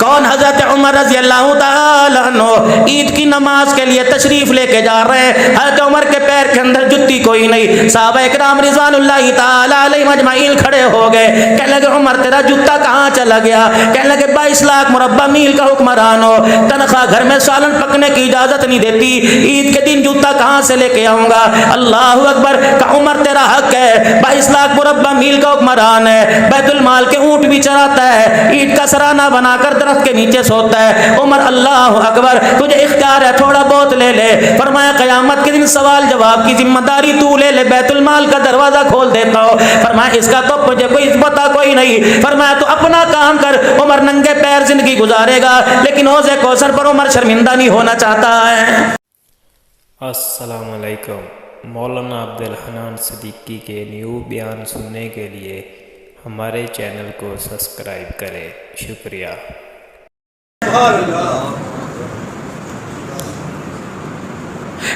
کون؟ حضرت عمر رضی اللہ تعالیٰ عنہ عید کی نماز کے لیے تشریف لے کے جا رہے ہیں. حضرت عمر کے پیر کے اندر جتی کوئی نہیں. صحابہ کرام رضوان اللہ تعالیٰ علیہ مجمعین کھڑے ہو گئے. کہنے لگے عمر تیرا جوتا کہاں چلا گیا؟ کہنے لگے 22 لاکھ مربع میل کا حکمران ہو, تنخواہ گھر میں سالن پکنے کی اجازت نہیں دیتی, عید کے دن جوتا کہاں سے لے کے آؤں گا؟ اللہ اکبر. کہ عمر تیرا حق ہے, 22 لاکھ مربع میل کا حکمران ہے, بیت المال کے اونٹ بھی چراتا ہے, عید کا سرانہ بنا کر درخت کے نیچے سوتا ہے. عمر اللہ اکبر, تجھے اختیار ہے, تھوڑا بہت لے لے. فرمایا قیامت کے دن سوال جواب کی ذمہ داری تو لے لے, بیت المال کا دروازہ کھول دیتا ہو. فرمایا اس کا تو مجھے کوئی پتہ کوئی نہیں. فرمایا تو اپنا کام کر. عمر ننگے پیر زندگی گزارے گا, لیکن حوض کوثر پر عمر شرمندہ نہیں ہونا چاہتا ہے. السلام علیکم. مولانا عبد الحنان صدیقی کے نیو بیان سننے کے لیے ہمارے چینل کو سبسکرائب کریں. شکریہ.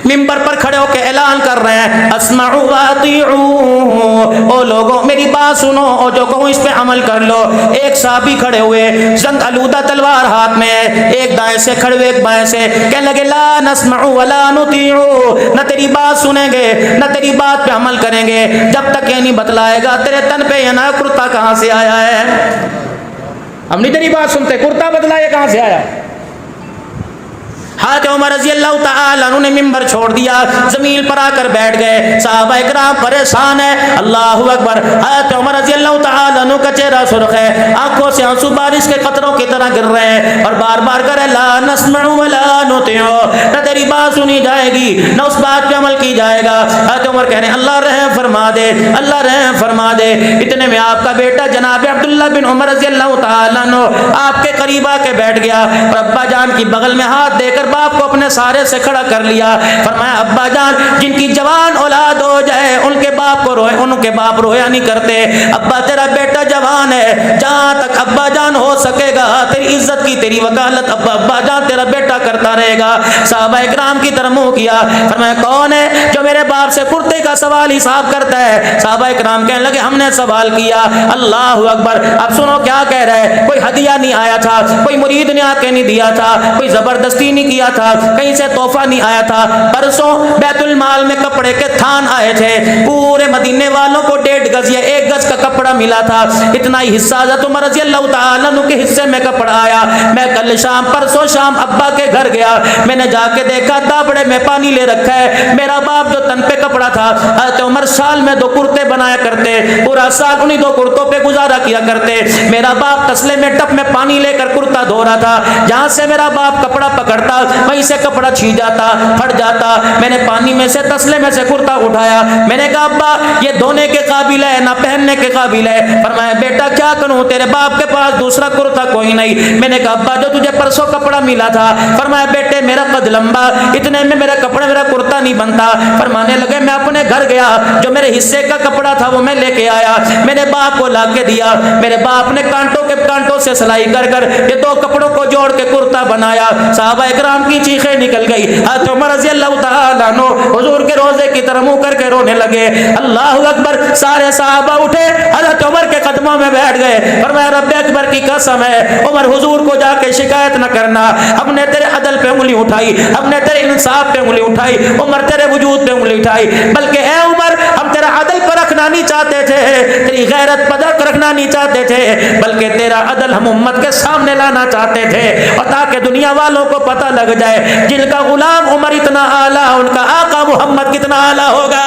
ممبر پر کھڑے ہو کے اعلان کر رہے ہیں اسمعوا واطیعوا, او لوگوں میری بات سنو, اور جو کہوں اس پہ عمل کر لو. ایک صحابی کھڑے ہوئے, زنگ آلودہ تلوار ہاتھ میں ہے, ایک دائیں سے کھڑے ہوئے ایک بائیں سے. کہنے لگے لا نسمع ولا نطیع, نہ تیری بات سنیں گے نہ تیری بات پہ عمل کریں گے جب تک یہ نہیں بتلائے گا تیرے تن پہ یہ نیا کرتا کہاں سے آیا ہے. ہم نہیں تیری بات سنتے, کرتا بدلا یہ کہاں سے آیا؟ حضرت عمر رضی اللہ تعالیٰ عنہ نے ممبر چھوڑ دیا, زمین پر آ کر بیٹھ گئے. صحابہ اکرام پریشان ہے. اللہ اکبر. حضرت عمر رضی اللہ تعالیٰ عنہ کا چہرہ سرخ ہے, آنکھوں سے آنسو بارش کے قطروں کی طرح گر رہے ہیں, اور بار بار کرے لا نسمع ولا نطیع, نہ تیری بات سنی جائے گی نہ اس بات پہ عمل کی جائے گا. حضرت عمر کہہ رہے ہیں اللہ رحم فرما دے, اللہ رحم فرما دے. اتنے میں آپ کا بیٹا جناب عبداللہ بن عمر رضی اللہ تعالیٰ عنہ آپ کے قریب آ کے بیٹھ گیا, اور ابا جان کی بغل میں ہاتھ دے کر باپ کو اپنے سارے سے کھڑا کر لیا. فرمایا ابا جان جن کی جوان اولاد ہو جائے ان کے باپ کو روئے, ان کے باپ رویا نہیں کرتے. ابا تیرا بیٹا جوان ہے, جہاں تک ابا جان ہو سکے گا تیری عزت کی تیری وکالت ابا جان تیرا بیٹا کرتا رہے گا. صحابہ اکرام کی طرف منہ کیا. فرمایا کون ہے جو میرے باپ سے کرتے کا سوال حساب کرتا ہے؟ صحابہ اکرام کہنے لگے ہم نے سوال کیا. اللہ اکبر. اب سنو کیا کہہ رہے ہیں. کوئی ہدیہ نہیں آیا تھا, کوئی مرید نے آ کے نہیں دیا تھا, کوئی زبردستی نہیں کیا تھا, کہیں سے تحفہ نہیں آیا تھا. پرسوں بیت المال میں کپڑے کے تھان آئے تھے, پورے مدینے والوں کو 1.5 گز یا 1 گز کا کپڑا ملا تھا. اتنا ہی حصہ حضرت عمر رضی اللہ تعالیٰ عنہ کے حصے میں کپڑا آیا. میں کل شام پرسوں شام ابا کے گھر گیا, میں نے جا کے دیکھا دابڑے میں پانی لے رکھا ہے. میرا باپ جو تن پہ کپڑا تھا, حضرت عمر سال میں 2 کرتے بنایا کرتے, پورا سال انہی 2 کرتوں پہ گزارا کیا کرتے. میرا باپ تسلے میں ٹپ میں پانی لے کر کرتا دھو رہا تھا, جہاں سے میرا باپ کپڑا پکڑتا وہیں سے کپڑا چھین جاتا, پھٹ جاتا. میں نے پانی میں سے تسلے میں سے کرتا اٹھایا, میں نے کہا ابا یہ دھونے کے قابل ہے نہ پہننے کے قابل ہے. فرمایا بیٹا کیا کروں, تیرے باپ کے پاس دوسرا کرتا کوئی نہیں. میں نے کہا ابا جو تجھے پرسوں کپڑا ملا تھا, فرمایا بیٹے میرا قد لمبا, اتنے میں میرا کپڑا میرا کرتا نہیں بنتا. فرمانے لگے میں اپنے گھر گیا, جو میرے حصے کا کپڑا تھا وہ میں لے کے آیا, میں نے باپ کو لا کے دیا. میرے باپ نے کانٹوں سے سلائی کر کر یہ 2 کپڑوں کو جوڑ کے کرتا بنایا. صحابہ اکرام کی چیخیں نکل گئی. حضرت عمر رضی اللہ تعالیٰ عنہ حضور کے روزے کی طرف منہ کر کے رونے لگے. اللہ اکبر. سارے صحابہ اٹھے, حضرت عمر کے قدموں میں بیٹھ گئے. فرمایا رب اکبر کی قسم ہے عمر حضور کو جا کے شکایت نہ کرنا, ہم نے تیرے عدل پہ انگلی اٹھائی, ہم نے تیرے انصاف پہ انگلی اٹھائی, عمر تیرے وجود پہ انگلی اٹھائی. بلکہ اے عمر ہم تیرا عدل پر رکھنا نہیں چاہتے تھے, تیری غیرت پر رکھنا نہیں چاہتے تھے, بلکہ تیرا عدل ہم امت کے سامنے لانا چاہتے تھے, اور تاکہ دنیا والوں کو پتہ لگ جائے جن کا غلام عمر اتنا اعلیٰ, ان کا آقا محمد کتنا اعلیٰ ہوگا.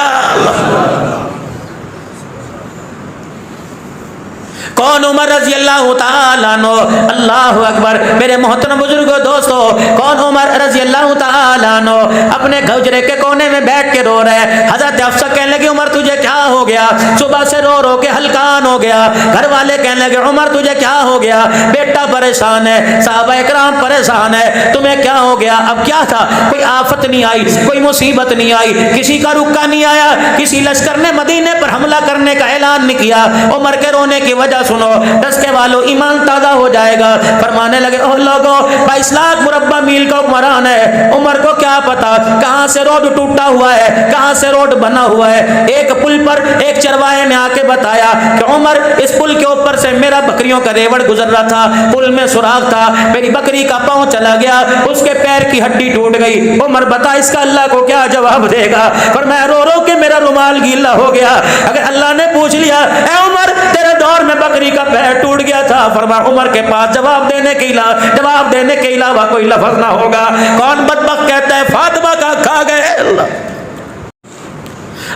کون عمر رضی اللہ تعالیٰ عنہ؟ اللہ اکبر. میرے محترم بزرگوں دوستو, کون عمر رضی اللہ تعالیٰ عنہ اپنے گھجرے کے کونے میں بیٹھ کے رو رہے ہیں. حضرت حفصہ کہنے لگی عمر تجھے کیا ہو گیا, صبح سے رو رو کے ہلکان ہو گیا. گھر والے کہنے لگے عمر تجھے کیا ہو گیا, بیٹا پریشان ہے, صحابہ اکرام پریشان ہے, تمہیں کیا ہو گیا؟ اب کیا تھا, کوئی آفت نہیں آئی, کوئی مصیبت نہیں آئی, کسی کا رکا نہیں آیا, کسی لشکر نے مدینے پر حملہ کرنے کا اعلان نہیں کیا. عمر کے رونے کی وجہ سنو دسکے والوں ایمان تازہ ہو جائے گا. فرمانے لگے او لوگوں 22 لاکھ مربع میل کا حکمران ہے, عمر کو کیا پتا کہاں سے روڈ ٹوٹا ہوا ہے, کہاں سے روڈ بنا ہوا ہے. ایک پل پر ایک چرواہے نے آ کے بتایا کہ عمر اس پل کے اوپر سے میرا بکریوں کا ریوڑ گزر رہا تھا, پل میں سوراخ تھا, میری بکری کا پاؤں چلا گیا, اس کے پیر کی ہڈی ٹوٹ گئی. عمر بتا اس کا اللہ کو کیا جواب دے گا؟ فرمایا رو رو کے میرا رومال گیلا ہو گیا. اگر اللہ نے پوچھ لیا اے عمر تیرے دور میں بکری کا پیر ٹوٹ گیا تھا, فرمایا عمر کے پاس جواب دینے کے علاوہ کوئی لفظ نہ ہوگا. کون بدبخت کہتا ہے فاطمہ کا کھا گئے. اللہ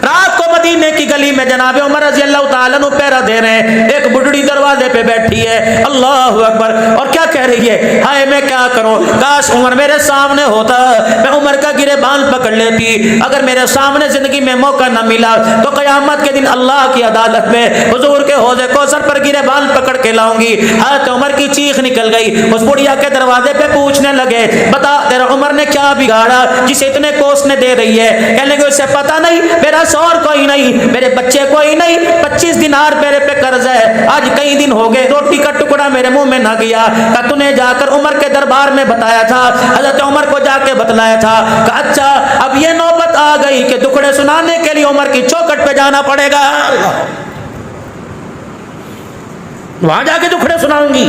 رات کو مدینے کی گلی میں جناب عمر رضی اللہ تعالیٰ عنہ پہرا دے رہے ہیں. ایک بڈڑی دروازے پہ بیٹھی ہے, اللہ اکبر, اور کیا کہہ رہی ہے, ہائے میں کیا کروں, کاش عمر میرے سامنے ہوتا, میں عمر کا گریبان پکڑ لیتی. اگر میرے سامنے زندگی میں موقع نہ ملا تو قیامت کے دن اللہ کی عدالت میں حضور کے حوض کوثر پر گریبان پکڑ کے لاؤں گی. حضرت عمر کی چیخ نکل گئی. اس بڑھیا کے دروازے پہ پوچھنے لگے بتا تیرا عمر نے کیا بگاڑا جسے اتنے کوسنے دے رہی ہے؟ کہنے لگے اسے پتہ نہیں, میرا شوہر کوئی نہیں, میرے بچے کوئی نہیں, 25 دینار میرے پہ قرض ہے, آج کئی دن ہو گئے روٹی کا ٹکڑا میرے منہ میں نہ گیا. کہ تو نے جا کر عمر کے دربار میں بتایا تھا, حضرت عمر کو جا کے بتلایا تھا. کہ اچھا اب یہ نوبت آ گئی کہ دکھڑے سنانے کے لیے عمر کی چوکھٹ پہ جانا پڑے گا, وہاں جا کے دکھڑے سناؤں گی.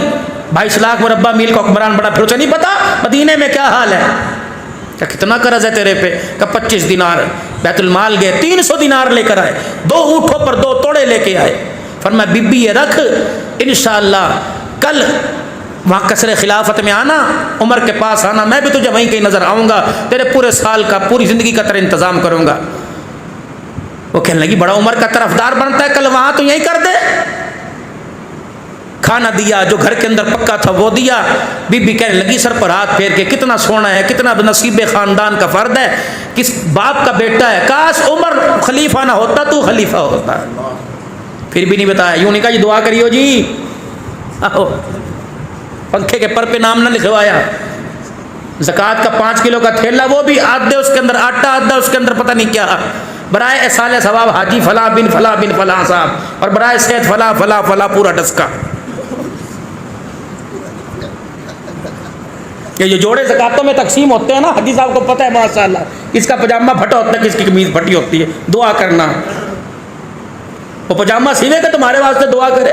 22 لاکھ مربع میل کا حکمران بڑا, پھر اسے نہیں پتا مدینے میں کیا حال ہے, کہ کتنا قرض ہے تیرے پہ؟ کہ 25 دینار. بیت المال گئے 300 دینار لے کر آئے, 2 اونٹوں پر 2 توڑے لے کے آئے. فرمایا بی بی یہ رکھ, انشاءاللہ کل وہاں قصر خلافت میں آنا, عمر کے پاس آنا, میں بھی تجھے وہیں کہیں نظر آؤں گا, تیرے پورے سال کا پوری زندگی کا تیرا انتظام کروں گا. وہ کہنے لگی بڑا عمر کا طرفدار بنتا ہے, کل وہاں تو یہی کر دے. کھانا دیا, جو گھر کے اندر پکا تھا وہ دیا. بی بی کہنے لگی سر پر ہاتھ پھیر کے کتنا سونا ہے, کتنا نصیب خاندان کا فرد ہے, کس باپ کا بیٹا ہے, کاش عمر خلیفہ نہ ہوتا تو خلیفہ ہوتا. پھر بھی نہیں بتایا, یوں نہیں کہا جی دعا کریو جی, آہو پنکھے کے پر پہ نام نہ لکھوایا. زکوٰۃ کا 5 کلو کا تھیلا, وہ بھی آدھے اس کے اندر آٹا, آدھا اس کے اندر پتہ نہیں کیا, برائے احصال ثواب حاجی فلاں بن فلاں صاحب, اور برائے صحت فلاں فلاں فلاں پورا ڈسکا. یہ جو جوڑے زکاتوں میں تقسیم ہوتے ہیں نا, حاجی صاحب کو پتہ ہے ماشاءاللہ, کس کا پجامہ پھٹا ہوتا ہے, کس کی قمیض پھٹی ہوتی ہے, دعا کرنا. وہ پجامہ سینے کا تمہارے واسطے دعا کرے.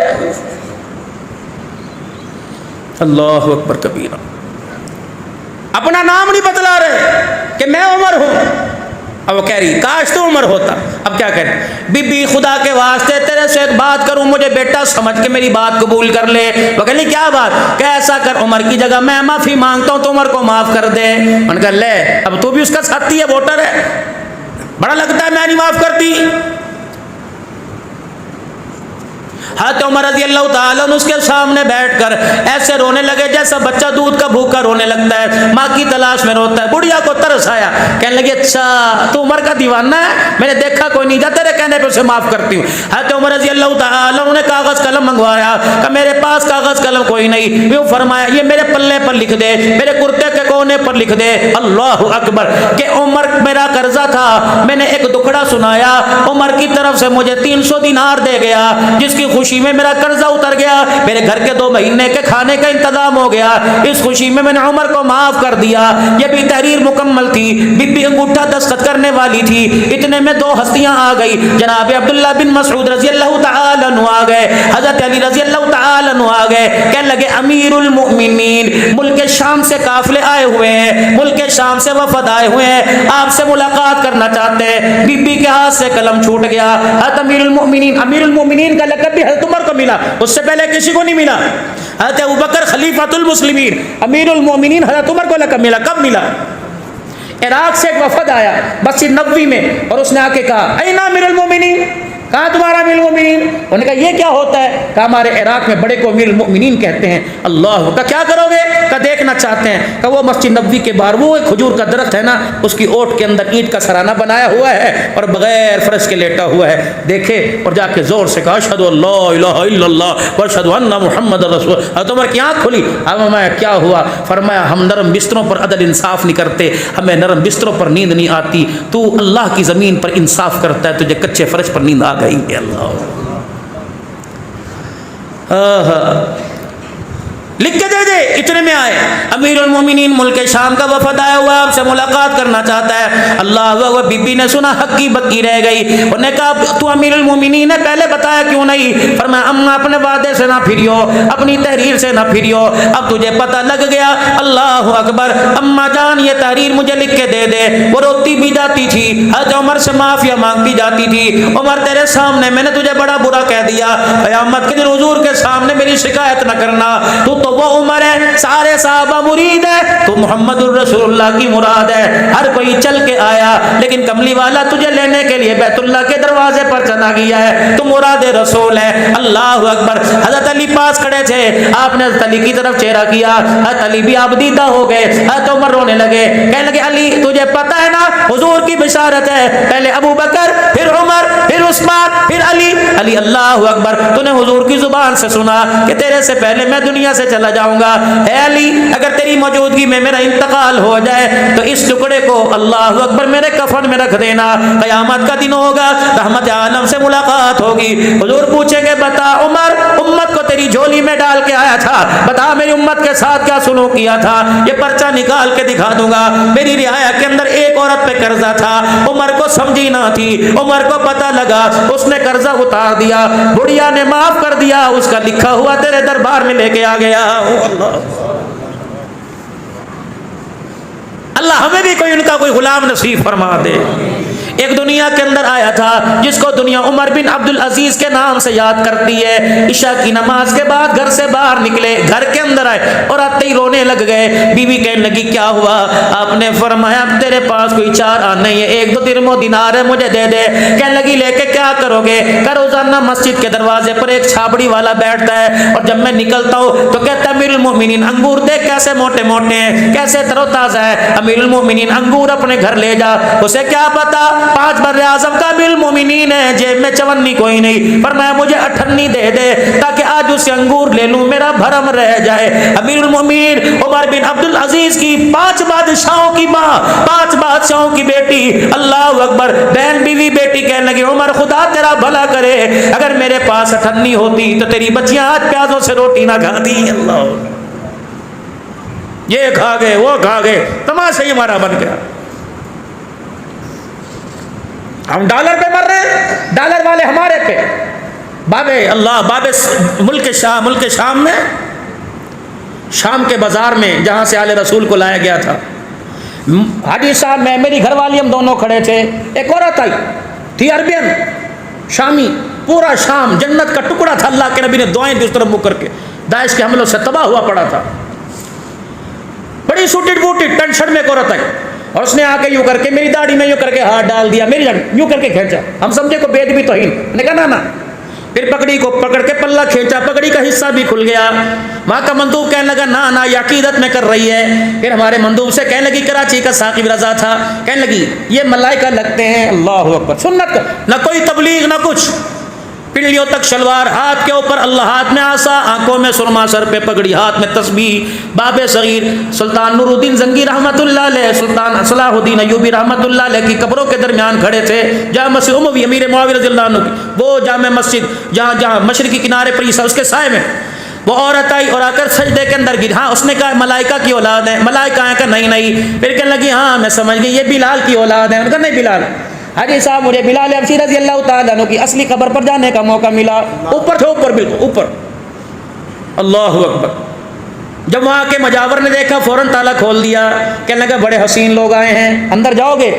اللہ اکبر کبیرہ. اپنا نام نہیں بتلا رہے کہ میں عمر ہوں. اب وہ کہہ رہی کاش تو عمر ہوتا. اب کیا کریں, بی بی خدا کے واسطے تیرے سے ایک بات کروں, مجھے بیٹا سمجھ کے میری بات قبول کر لے. وہ کہہ لی کیا بات؟ کہ ایسا کر عمر کی جگہ میں معافی مانگتا ہوں تو عمر کو معاف کر دے. ان کا لے, اب تو بھی اس کا ساتھی ہے, ووٹر ہے, بڑا لگتا ہے میں نہیں معاف کرتی. حضرت عمر رضی اللہ تعالیٰ عنہ اس کے سامنے بیٹھ کر ایسے رونے لگے جیسا بچہ دودھ کا بھوکا رونے لگتا ہے, ماں کی تلاش میں روتا ہے. بڑھیا کو ترس آیا, کہنے لگے اچھا تو عمر کا دیوانہ ہے, میں نے دیکھا کوئی نہیں, جا تیرے کہنے پہ اسے معاف کرتی ہوں. حضرت عمر رضی اللہ تعالیٰ عنہ نے کاغذ قلم منگوایا, کہ میرے پاس کاغذ قلم کوئی نہیں. وہ فرمایا یہ میرے پلے پر لکھ دے, میرے کرتے کے کونے پر لکھ دے, اللہ اکبر, کہ عمر میرا قرضہ تھا, میں نے ایک دکھڑا سنایا, عمر کی طرف سے مجھے 300 دینار دے گیا, جس کی خوشی میں میرا قرضہ اتر گیا, میرے گھر کے 2 مہینے کے کھانے کا انتظام ہو گیا. اس خوشی میں میں نے عمر کو معاف کر دیا. یہ بھی تحریر مکمل تھی, بی بی انگوٹھا دستخط کرنے والی تھی. اتنے میں 2 ہستیاں آ گئی, جناب عبداللہ بن مسعود رضی اللہ تعالی عنہ آ گئے, حضرت علی رضی اللہ تعالی عنہ آ گئے. کہنے لگے امیر المؤمنین, ملک شام سے قافلے آئے ہوئے ہیں, ملک شام سے وفد آئے ہوئے ہیں, آپ سے ملاقات کرنا چاہتے ہیں. بی بی کے ہاتھ سے قلم چھوٹ گیا. حضرت امیر المؤمنین کا لقب بھی حضرت عمر کو ملا, اس سے پہلے کسی کو نہیں ملا. حضرت ابوبکر خلیفۃ المسلمین, امیر المومنین حضرت عمر کو لقب ملا. کب ملا؟ عراق سے ایک وفد آیا مسجد نبوی میں, اور اس نے آ کے کہا این امیر المومنین, کہا تمہارا امیر المومنین. انہوں نے کہا یہ کیا ہوتا ہے؟ کہا ہمارے عراق میں بڑے کو امیر المومنین کہتے ہیں. اللہ کا کیا کرو گے؟ کہا دیکھنا چاہتے ہیں. کہا وہ مسجد نبوی کے باہر وہ ایک کھجور کا درخت ہے نا, اس کی اوٹ کے اندر اینٹ کا سرانہ بنایا ہوا ہے اور بغیر فرش کے لیٹا ہوا ہے, دیکھے اور جا کے زور سے کہا اشہد ان لا الہ الا اللہ واشہد ان محمد رسول. حضرت عمر کی آنکھ کھلی. اب میں کیا ہوا؟ فرمایا ہم نرم بستروں پر عدل انصاف نہیں کرتے, ہمیں نرم بستروں پر نیند نہیں آتی, تو اللہ کی زمین پر انصاف کرتا ہے, تجھے کچے فرش پر نیند آ گئی. اللہ لکھ کے دے دے، اتنے میں آئے امیر المومنین ملک شام کا وفد آیا ہوا آپ سے ملاقات کرنا چاہتا ہے۔ اللہ وہ بی بی نے سنا ہکی بکی رہ گئی، انہوں نے کہا تو امیر المومنین ہے، پہلے بتایا کیوں نہیں؟ فرمایا اماں اپنے وعدے سے نہ پھریو، اپنی تحریر سے نہ پھریو، اب تجھے پتہ لگ گیا۔ اللہ اکبر، اماں جان یہ تحریر مجھے لکھ کے دے دے۔ وہ روتی بھی جاتی تھی، حضرت عمر سے معافیا مانگتی جاتی تھی، عمر تیرے سامنے میں نے تجھے بڑا برا کہہ دیا، قیامت کے دن حضور کے سامنے میری شکایت نہ کرنا، تو وہ عمر ہے، سارے صحابہ مرید ہے، تو محمد الرسول اللہ کی مراد ہے۔ ہر کوئی چل کے آیا، لیکن کملی والا تجھے لینے کے لیے بیت اللہ کے دروازے پر چلا گیا ہے، تو مراد رسول ہے۔ اللہ اکبر، حضرت علی پاس کھڑے تھے، آپ نے حضرت علی کی طرف چہرہ کیا، حضرت علی بھی آبدیدہ ہو گئے، حضرت عمر رونے لگے، کہنے لگے علی تجھے پتہ ہے نا حضور کی بشارت ہے، پہلے ابو بکر، پھر عمر، پھر عثمان، پھر علی۔ علی اللہ اکبر، تو نے حضور کی زبان سے سنا کہ تیرے سے پہلے میں دنیا سے چلا جاؤں گا، اے علی اگر تیری موجودگی میں میرا انتقال ہو جائے تو اس ٹکڑے کو اللہ اکبر میرے کفن میں رکھ دینا، قیامت کا دن ہوگا، رحمت عالم سے ملاقات ہوگی، حضور پوچھیں گے بتا عمر امت کو تیری جھولی میں ڈال کے آیا تھا، بتا میری امت کے ساتھ کیا سلوک کیا تھا، یہ پرچہ نکال کے دکھا دوں گا، میری رعایا کے اندر ایک عورت پہ قرضہ تھا، عمر کو سمجھی نہ تھی، عمر کو پتہ لگا، اس نے قرضہ اتار دیا، بڑھیا نے معاف کر دیا، اس کا لکھا ہوا تیرے دربار میں لے کے آ گیا۔ اللہ ہمیں بھی کوئی ان کا کوئی غلام نصیب فرما دے۔ ایک دنیا کے اندر آیا تھا جس کو دنیا عمر بن عبد العزیز کے نام سے یاد کرتی ہے، عشاء کی نماز کے بعد گھر سے باہر نکلے، گھر کے اندر آئے اور آتے ہی رونے لگ گئے، بیوی کہنے لگی کیا ہوا؟ آپ نے فرمایا تیرے پاس کوئی چارہ نہیں ہے، 1-2 درہم و دینار ہے مجھے دے دے۔ کہنے لگی لے کے کیا کرو گے؟ کہ روزانہ مسجد کے دروازے پر ایک چھابڑی والا بیٹھتا ہے اور جب میں نکلتا ہوں تو کہتا ہے امیر المومنین انگور دیکھ کیسے موٹے موٹے ہیں، کیسے تر و تازہ ہے، امیر المومنین انگور اپنے گھر لے جا۔ اسے کیا پتا 5 بر اعظم کا امیر المومنین ہے، جیب میں 54 کوئی نہیں، فرمایا مجھے 58 دے دے تاکہ آج اسے انگور لے لوں، میرا بھرم رہ جائے۔ امیر المومنین عمر بن عبد العزیز کی 5 بادشاہوں کی ماں، 5 بادشاہوں کی بیٹی، اللہ اکبر، بہن بیوی بیٹی کہنے لگی عمر خدا تیرا بھلا کرے، اگر میرے پاس 58 ہوتی تو تیری بچیاں آج پیازوں سے روٹی نہ کھاتی۔ اللہ، یہ کھا گئے وہ کھا گئے، تماشا ہی ہمارا بن گیا۔ ہم ڈالر پہ مر رہے ہیں، ڈالر والے ہمارے پہ۔ بابے اللہ، بابے ملک شام میں، شام کے بازار میں جہاں سے آل رسول کو لایا گیا تھا، حاجی صاحب میں، میری گھر والی، ہم دونوں کھڑے تھے، ایک عورت آئی تھی عربین شامی، پورا شام جنت کا ٹکڑا تھا، اللہ کے نبی نے دعائیں دی اس طرف منہ کر کے، داعش کے حملوں سے تباہ ہوا پڑا تھا، بڑی سوٹڈ بوٹڈ ٹینشن میں ایک عورت آئی اور اس نے آ کے یوں کر کے میری داڑھی میں یوں کر کے ہاتھ ڈال دیا، میری یوں کر کے کھینچا، ہم سمجھے کو بے ادبی توہین، نے کہا نا، پھر پگڑی کو پکڑ کے پلہ کھینچا، پگڑی کا حصہ بھی کھل گیا، وہاں کا مندوب کہنے لگا نا یہ عقیدت میں کر رہی ہے، پھر ہمارے مندوب سے کہنے لگی کراچی کا ثاقب رضا تھا، کہنے لگی یہ ملائکہ لگتے ہیں، اللہ اکبر، سنت کا نہ کوئی تبلیغ نہ کچھ، پنڈلیوں تک شلوار، ہاتھ کے اوپر اللہ، ہاتھ میں آسا، آنکھوں میں سرما، سر پہ پگڑی، ہاتھ میں تسبیح، باب صغیر، سلطان نور الدین زنگی رحمۃ اللہ علیہ، سلطان صلاح الدین ایوبی رحمۃ اللہ علیہ کی قبروں کے درمیان کھڑے تھے، جامع مسجد اموی امیر معاویہ رضی اللہ عنہ کی وہ جامع مسجد جہاں مشرقی کنارے پر اس کے سائے میں، وہ عورت آئی اور آ کر سجدے کے اندر گری، ہاں اس نے کہا ملائکہ کی اولاد ہے، ملائکہ ہیں کہ نہیں، پھر کہنے لگی ہاں میں سمجھ گئی یہ بلال کی اولاد ہے، انہوں نے کہا نہیں بلال، حاجی صاحب مجھے بلال حبشی رضی اللہ تعالیٰ عنہ کی اصلی قبر پر جانے کا موقع ملا، اوپر تھے، اوپر بالکل اوپر، اللہ اکبر، جب وہاں کے مجاور نے دیکھا فوراً تالا کھول دیا، کہنے لگا بڑے حسین لوگ آئے ہیں، اندر جاؤ گے؟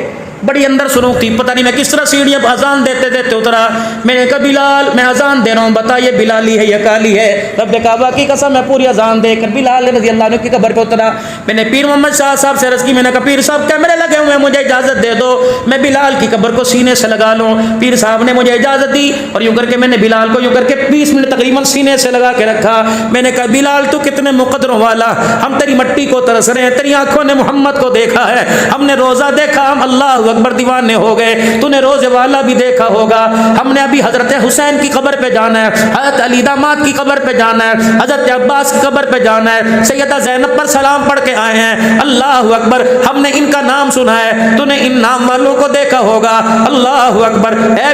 بڑی اندر سنوک تھی، پتہ نہیں میں کس طرح سیڑھیاں اذان دیتے دیتے اترا، میں نے کہا بلال میں اذان دے رہا ہوں، بتا یہ بلالی ہے یہ کالی ہے، رب کعبہ کی قسم میں پوری اذان دے کر بلال رضی اللہ عنہ کی قبر پہ اترا، میں نے پیر محمد شاہ صاحب سے عرض کی، میں نے کہا پیر صاحب کیمرے لگے ہوئے ہیں، مجھے اجازت دے دو میں بلال کی قبر کو سینے سے لگا لوں، پیر صاحب نے مجھے اجازت دی اور یوں کر کے میں نے بلال کو یوں کر کے 20 منٹ تقریباً سینے سے لگا کے رکھا، میں نے کہا بلال تو کتنے مقدروں والا، ہم تیری مٹی کو ترس رہے ہیں، تیری آنکھوں نے محمد کو دیکھا ہے، ہم نے روزہ دیکھا، ہم اللہ اکبر دیوانے ہو گئے. تو نے روزے والا بھی دیکھا ہوگا. ہم نے ابھی حضرت حسین کی قبر پہ جانا ہے, حضرت علی داماد کی قبر پہ جانا ہے, حضرت عباس کی قبر پہ جانا ہے, سیدہ زینب پر سلام پڑھ کے آئے ہیں. اللہ اکبر, ہم نے ان کا نام سنا ہے, تو نے ان نام والوں کو دیکھا ہوگا. اللہ اکبر. اے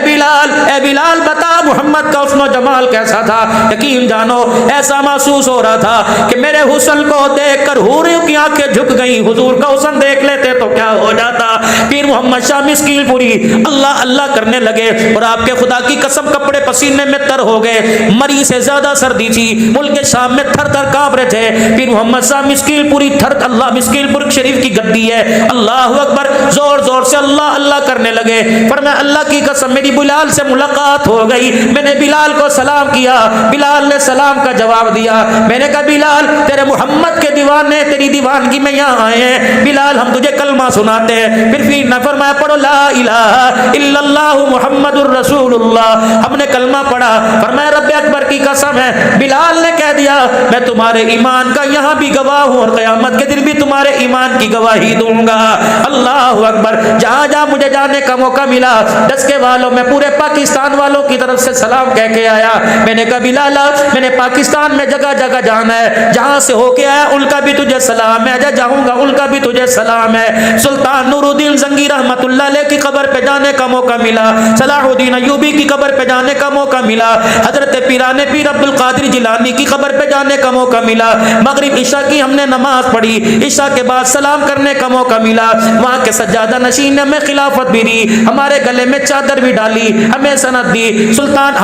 بلال بتا محمد کا حسن و جمال کیسا تھا. یقین جانو ایسا محسوس ہو رہا تھا کہ میرے حسن کو دیکھ کر حوریوں کی آنکھیں جھک گئیں. حضور کا حسن دیکھ لیتے تو کیا ہو جاتا. پیر محمد شاہ مسکین پوری اللہ اللہ کرنے لگے, اور آپ کے خدا کی قسم کپڑے پسینے میں تر ہو گئے. مری سے زیادہ سردی تھی, ملک شام میں تھر تھر کانپ رہے تھے. پیر محمد صاحب مسکین پوری تھر, اللہ مسکین پور شریف کی گدی ہے. اللہ اکبر, زور زور سے اللہ اللہ کرنے لگے. فرمایا اللہ کی قسم میری بلال سے ملاقات ہو گئی. میں نے بلال کو سلام کیا, بلال نے سلام کا جواب دیا. میں نے کہا بلال تیرے محمد کے دیوانے تیری دیوانگی میں یہاں آئے ہیں. بلال ہم تجھے کلمہ سناتے ہیں. پھر نے فرمایا پڑھو لا الہ الا اللہ محمد الرسول اللہ. ہم نے کلمہ پڑھا. فرمایا رب اکبر کی قسم ہے, بلال نے کہہ دیا میں تمہارے ایمان کا یہاں بھی گواہ ہوں اور قیامت کے دن بھی تمہارے ایمان کی گواہی دوں گا. اللہ اکبر. جہاں جہاں مجھے جانے کا موقع ملا دسکے والوں میں پورے پاکستان والوں کی طرف سے سلام کہہ کے آیا. میں نے کہا بلال میں نے پاکستان میں جگہ جگہ جانا ہے, جہاں سے ہو کے آیا ان کا بھی تجھے سلام ہے, جاؤں گا ان کا بھی تجھے سلام ہے. سلطان نور الدین زنگی رحمت اللہ علیہ کی قبر پہ جانے کا موقع ملا, صلاح الدین ایوبی کی قبر پہ جانے کا موقع ملا, حضرت پیران پیر عبد القادر جیلانی کی قبر پہ جانے کا موقع ملا. مغرب عشاء کی ہم نے نماز پڑھی, عشاء کے بعد سلام کرنے کا موقع ملا. وہاں کے سجادہ نشین نے ہمیں خلافت بھی دی, ہمارے گلے میں چادر بھی ڈالی, ہمیں سند دی. سلطان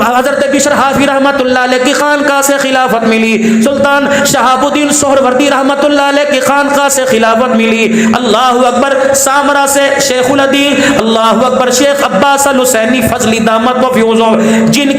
حضرت بشر حافظ رحمت اللہ علیہ کی خانقاہ سے خلافت ملی. سلطان شہاب الدین سہروردی رحمت اللہ علیہ کی خانقاہ سے خلافت ملی. اللہ اکبر. سامرا سے شیخ الحدیث اللہ اکبر شیخ عباس الحسینی فضلی دامت و فیوزوں جن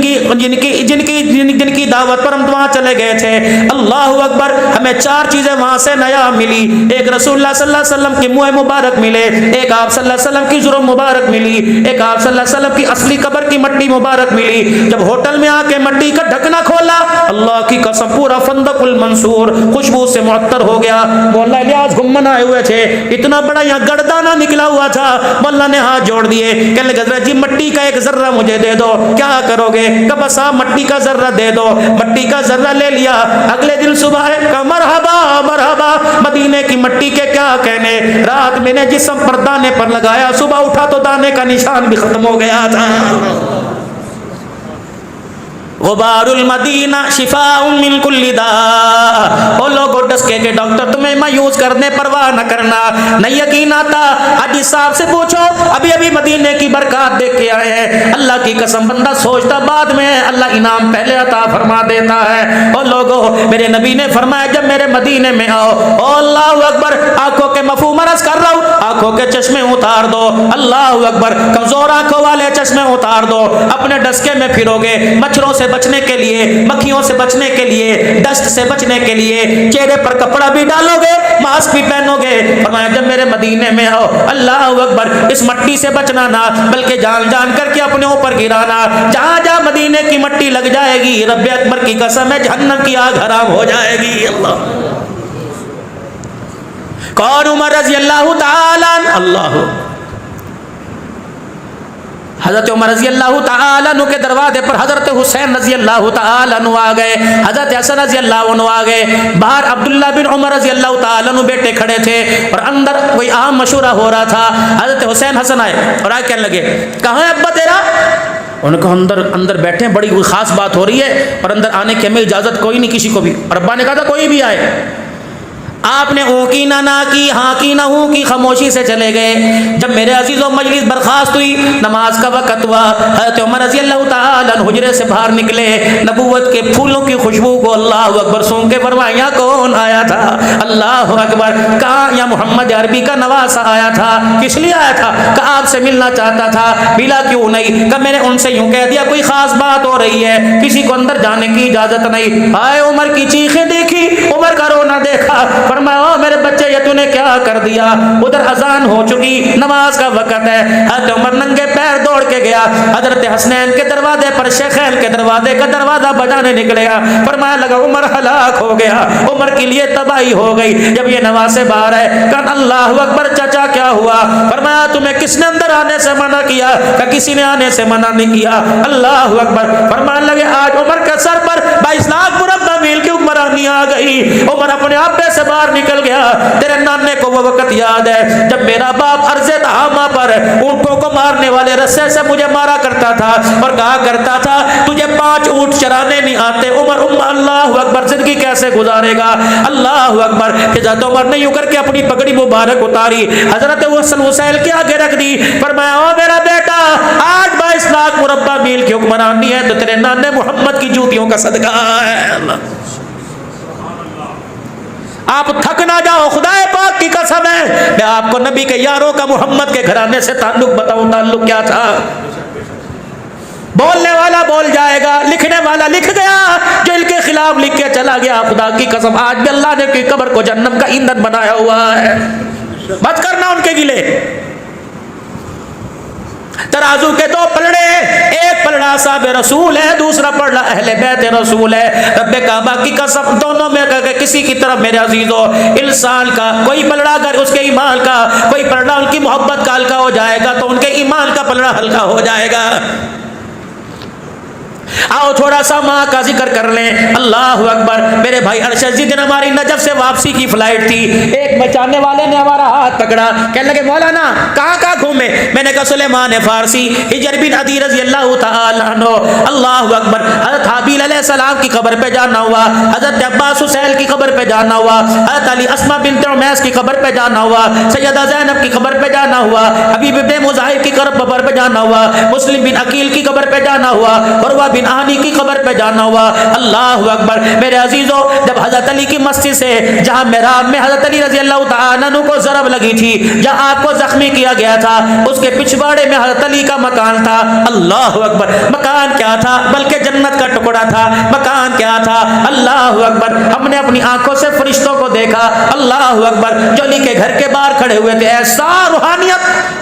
کی دعوت پر ہم وہاں چلے گئے تھے. اللہ اکبر. ہمیں چار چیزیں وہاں سے نیا ملی. ایک رسول اللہ صلی اللہ علیہ وسلم کی منہ مبارک ملے, ایک آپ صلی اللہ علیہ وسلم کی ضرور مبارک ملی, ایک آپ صلی اللہ علیہ وسلم کی اصلی قبر کی مٹی مبارک ملی. جب ہوٹل میں آ کے مٹی کا ڈھکنا کھولا اللہ کی قسم پورا فندق المنصور خوشبو سے معطر ہو گیا. مولا الیاس گھمن آئے ہوئے تھے, اتنا بڑا یہاں گردانہ نکلا ہوا تھا. مولا نے ہاتھ جوڑ دیے, کہنے لگے جی مٹی کا ایک ذرہ مجھے دے دو. کیا کرو گے؟ کہ بس مٹی کا ذرہ دے دو. مٹی کا ذرہ لے لیا. اگلے دن صبح ہے کہ مرحبا مرحبا, مدینے کی مٹی کے کیا کہنے. رات میں نے جسم پر دانے پر لگایا, صبح اٹھا تو دانے کا نشان بھی ختم ہو گیا تھا. غبار المدینہ شفاء من کل داء. وہ لوگوں ڈسکے کے ڈاکٹر تمہیں مایوس کرنے پرواہ نہ کرنا. نہیں یقین آتا حاجی صاحب سے پوچھو, ابھی ابھی مدینے کی برکات دیکھ کے آئے ہیں. اللہ کی قسم بندہ سوچتا بعد میں, اللہ انعام پہلے عطا فرما دیتا ہے. اور لوگوں میرے نبی نے فرمایا جب میرے مدینے میں آؤ, او اللہ اکبر, آنکھوں کے مفہوم عرض کر رہا ہوں, آنکھوں کے چشمے اتار دو. اللہ اکبر. کمزور آنکھوں والے چشمے اتار دو. اپنے ڈسکے میں پھرو گے, مچھروں سے بچنے کے لیے, مکھیوں سے بچنے کے لیے, ڈسٹ سے بچنے کے لیے چہرے پر کپڑا بھی ڈالو گے, ماسک بھی پہنو گے. فرمایا جب میرے مدینے میں آؤ اللہ اکبر اس مٹی سے بچنا نہ بلکہ جان جان کر کے اپنے اوپر گرانا. جہاں جہاں مدینے کی مٹی لگ جائے گی رب اکبر کی قسم ہے جہنم کی آگ حرام ہو جائے گی. اللہ کون؟ عمر رضی اللہ تعالی اللہ. حضرت عمر رضی اللہ تعالیٰ عنہ کے دروازے پر حضرت حسین رضی اللہ تعالیٰ عنہ آ گئے, حضرت حسن رضی اللہ عنہ آ گئے. باہر عبداللہ بن عمر رضی اللہ تعالیٰ عنہ بیٹے کھڑے تھے اور اندر کوئی عام مشورہ ہو رہا تھا. حضرت حسین حسن آئے اور آئے کہنے لگے کہاں ہے ابا تیرا؟ ان کو اندر بیٹھے, بڑی کوئی خاص بات ہو رہی ہے اور اندر آنے کی ہمیں اجازت کوئی نہیں کسی کو بھی. اور ابا نے کہا تھا کوئی بھی آئے. آپ نے اوں کی نہ کی, ہاں کی نہ ہوں کی, خاموشی سے چلے گئے. جب میرے عزیزوں مجلس برخاست ہوئی, نماز کا وقت ہوا, حضرت عمر رضی اللہ تعالیٰ عنہ حجرے سے باہر نکلے. نبوت کے پھولوں کی خوشبو کو اللہ اکبر سونگ کے فرمایا یہاں کون آیا تھا؟ اللہ اکبر. کہا یا محمد عربی کا نواسا آیا تھا. کس لیے آیا تھا؟ کہ آپ سے ملنا چاہتا تھا. ملا کیوں نہیں؟ کہ میں نے ان سے یوں کہہ دیا کوئی خاص بات ہو رہی ہے, کسی کو اندر جانے کی اجازت نہیں. آئے عمر کی چیخیں دیکھی, عمر کا رونا دیکھا. فرمایا میرے بچے یہ تو نے کیا کھڑا کر دیا. ادھر اذان ہو چکی, نماز کا وقت ہے. حضرت عمر ننگے پیر دوڑ کے گیا, حضرت حسنین کے دروازے پر, شیخین کے دروازے کا دروازہ بجانے نکلے گا. فرمایا لگا عمر ہلاک ہو گیا, عمر کے لیے تباہی ہو گئی. جب یہ نواسے باہر ہے, کہا اللہ اکبر, چچا کیا ہوا؟ فرمایا تمہیں کس نے اندر آنے سے منع کیا؟ کہ کسی نے آنے سے منع نہیں کیا. اللہ اکبر. فرمان لگے آج عمر کے سر پر 22 لاکھ مربع میل کی حکمرانی آ گئی. عمر اپنے آپے سے باہر نکل گیا. تیرے نانے کو وہ وقت یاد ہے جب میرا باپ عرض تہامہ پر اونٹوں کو مارنے والے رسے سے مجھے مارا کرتا تھا اور کہا کرتا تھا تجھے 5 اونٹ چرانے نہیں آتے. عمر اللہ اکبر, زندگی کیسے گزارے گا؟ اللہ اکبر. حضرت عمر نے یوں کر کے اپنی پگڑی مبارک اتاری, حضرت حسین کے آگے رکھ دی. فرمایا او میرا بیٹا, آج 22 لاکھ مربع میل کی حکمرانی ہے تو تیرے نانے محمد کی جوتیوں کا صدقہ ہے. آپ تھک نہ جاؤ, خدا پاک کی قسم ہے. میں آپ کو نبی کے یاروں کا محمد کے گھرانے سے تعلق بتاؤں. تعلق کیا تھا؟ بولنے والا بول جائے گا, لکھنے والا لکھ گیا, جو ان کے خلاف لکھ کے چلا گیا. خدا کی قسم آج بھی اللہ نے کی قبر کو جہنم کا ایندھن بنایا ہوا ہے. مت کرنا ان کے گلے. ترازو کے 2 پلڑے, ایک پلڑا صاحب رسول ہے, دوسرا پلڑا اہل بیت رسول ہے. رب کعبہ کی قسم دونوں میں کسی کی طرف میرے عزیزو انسان کا کوئی پلڑا اگر اس کے ایمان کا, کوئی پلڑا ان کی محبت کا ہلکا ہو جائے گا تو ان کے ایمان کا پلڑا ہلکا ہو جائے گا. آؤ تھوڑا سا ماں کا ذکر کر لیں. اللہ اکبر. میرے بھائی ارشد جی دن ہماری نجف سے واپسی کی فلائٹ تھی. ایک بچانے والے نے ہمارا ہاتھ پکڑا, کہنے لگے مولانا کہاں کہاں گھومے؟ میں نے کہا سلیمان فارسی, ہجر بن عدی رضی اللہ تعالی عنہ. اللہ اکبر. حضرت حابیل علیہ السلام کی قبر پہ جانا ہوا, حضرت عباس حسین کی قبر پہ جانا ہوا, حضرت علی اسماء بنت عمیس کی قبر پہ جانا ہوا, سیدہ زینب کی قبر پہ جانا ہوا, حبیب بن مظاہر کی قبر پہ جانا ہوا, مسلم بن عقیل کی قبر پہ جانا ہوا, عروہ بن آنی کی قبر پہ جانا ہوا. اللہ اکبر. میرے عزیزو جب حضرت علی کی مسجد سے جہاں محراب میں حضرت علی رضی اللہ تعالیٰ عنہ کو ضرب لگی تھی, جہاں آپ کو زخمی کیا گیا تھا, اس کے پچھواڑے میں حضرت علی کا مکان تھا. اللہ اکبر. مکان کیا تھا؟ بلکہ جنت کا ٹکڑا تھا. مکان کیا تھا؟ اللہ اکبر. ہم نے اپنی آنکھوں سے فرشتوں کو دیکھا. اللہ اکبر. جو علی کے گھر کے باہر کھڑے ہوئے تھے. ایسا روحانیت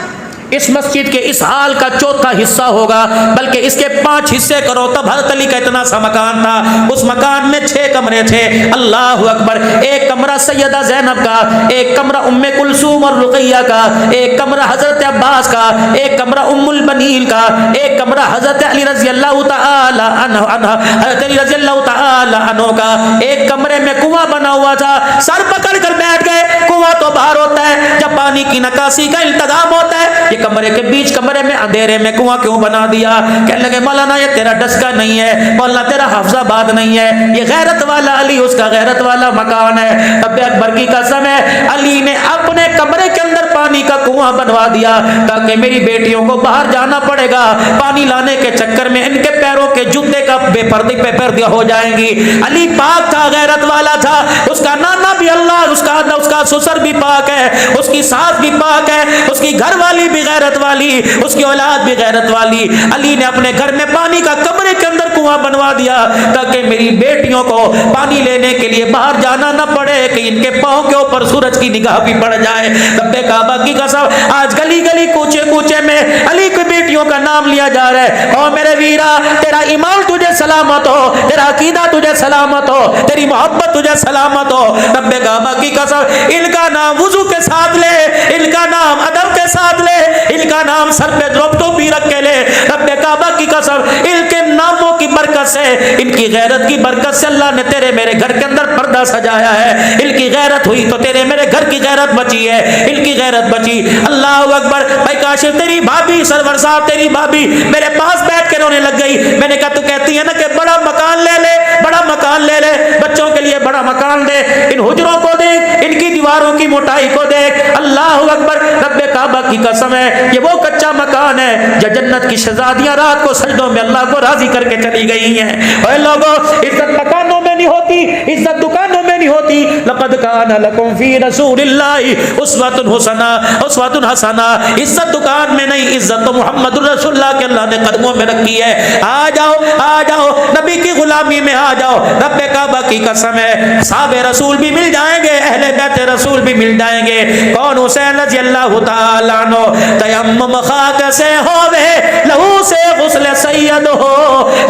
اس مسجد کے اس حال کا 4تھا حصہ ہوگا, بلکہ اس کے 5 حصے کرو تب حضرت علی کا اتنا سا مکان تھا. اس مکان میں 6 کمرے تھے. اللہ اکبر. ایک کمرہ سیدہ زینب کا, ایک کمرہ ام کلثوم اور رقیہ کا, ایک کمرہ حضرت عباس کا, ایک کمرہ ام البنین کا, ایک کمرہ حضرت علی رضی اللہ تعالی عنہ حضرت علی رضی اللہ تعالی عنہ کا. ایک کمرے میں کنواں بنا ہوا تھا. سر پکڑ کر بیٹھ گئے. کنواں تو باہر ہوتا ہے جب پانی کی نکاسی کا انتظام ہوتا ہے, کمرے کے بیچ کمرے میں اندھیرے میں کنواں کیوں بنا دیا؟ کہنے لگے مولانا یہ تیرا ڈسکا نہیں ہے, مولانا تیرا حفظ آباد نہیں ہے, یہ غیرت والا علی اس کا غیرت والا مکان ہے. رب اکبر کی قسم ہے علی نے اپنے کمرے کے اندر پانی کا کنواں بنوا دیا تاکہ میری بیٹیوں کو باہر جانا پڑے گا, پانی لانے کے چکر میں ان کے پیروں کے جوتے کا بے پردہ ہو جائیں گی. علی پاک تھا, غیرت والا تھا. اس کا نانا بھی اللہ, اس کا سسر بھی پاک ہے, اس کی ساس بھی پاک ہے, اس کی گھر والی بھی غیرت والی, اس کی اولاد بھی غیرت والی. علی نے اپنے گھر میں پانی کا کمرے کے اندر کنواں بنوا دیا تاکہ میری بیٹیوں کو پانی لینے کے لیے باہر جانا نہ پڑے کہ ان کے پاؤں کے اوپر سورج کی نگاہ بھی پڑ جائے. رب کعبہ کی قسم آج گلی گلی کوچے کوچے میں علی کی بیٹیوں کا نام لیا جا رہا ہے. او میرے ویرا, تیرا ایمان تجھے سلامت ہو, تیرا عقیدہ تجھے سلامت ہو, تیری محبت تجھے سلامت ہو. رب کعبہ کی قسم ان کا نام وضو کے ساتھ لے, ان کا نام ادب کے ساتھ لے, ان کا نام سر پہ ٹوپی رکھ کے لے. رب کعبہ کی قسم ان کے ناموں کی برکت سے, ان کی غیرت کی برکت سے اللہ نے تیرے میرے گھر کے اندر پردہ سجایا ہے. ان کی غیرت ہوئی تو تیرے میرے گھر کی غیرت بچی ہے, ان کی غیرت بچی. اللہ اکبر. بھائی کاشف تیری بھابھی, سرور صاحب تیری بھابھی میرے پاس بیٹھ کے رونے لگ گئی. میں نے کہا تو کہتی ہے نا کہ بڑا مکان لے لے, بڑا مکان لے لے, بچوں کے لیے بڑا مکان دے, ان حجروں کو دیکھ, ان کی دیواروں کی موٹائی کو دیکھ. اللہ اکبر. رب کعبہ کی قسم ہے یہ وہ کچا مکان ہے جو جنت کی شہزادیاں رات کو سجدوں میں اللہ کو راضی کر کے چلی گئی ہیں. اے لوگوں, عزت مکانوں میں نہیں ہوتی, عزت دکانوں میں نہیں ہوتی. لقد کان لکم فی رسول اللہ اسوۃ حسنہ، اسوۃ حسنہ. عزت دکان میں نہیں، عزت تو محمد رسول اللہ کے اللہ نے قدموں میں رکھی ہے. آ جاؤ آ جاؤ، نبی کی غلامی میں آ جاؤ. رب کعبہ کی قسم ہے صحاب رسول بھی مل جائیں گے، اہل بیت رسول بھی مل جائیں گے. کون؟ حسین رضی اللہ تعالی عنہ. تیمم خاک سے ہووے لہو سے غسل سید ہو،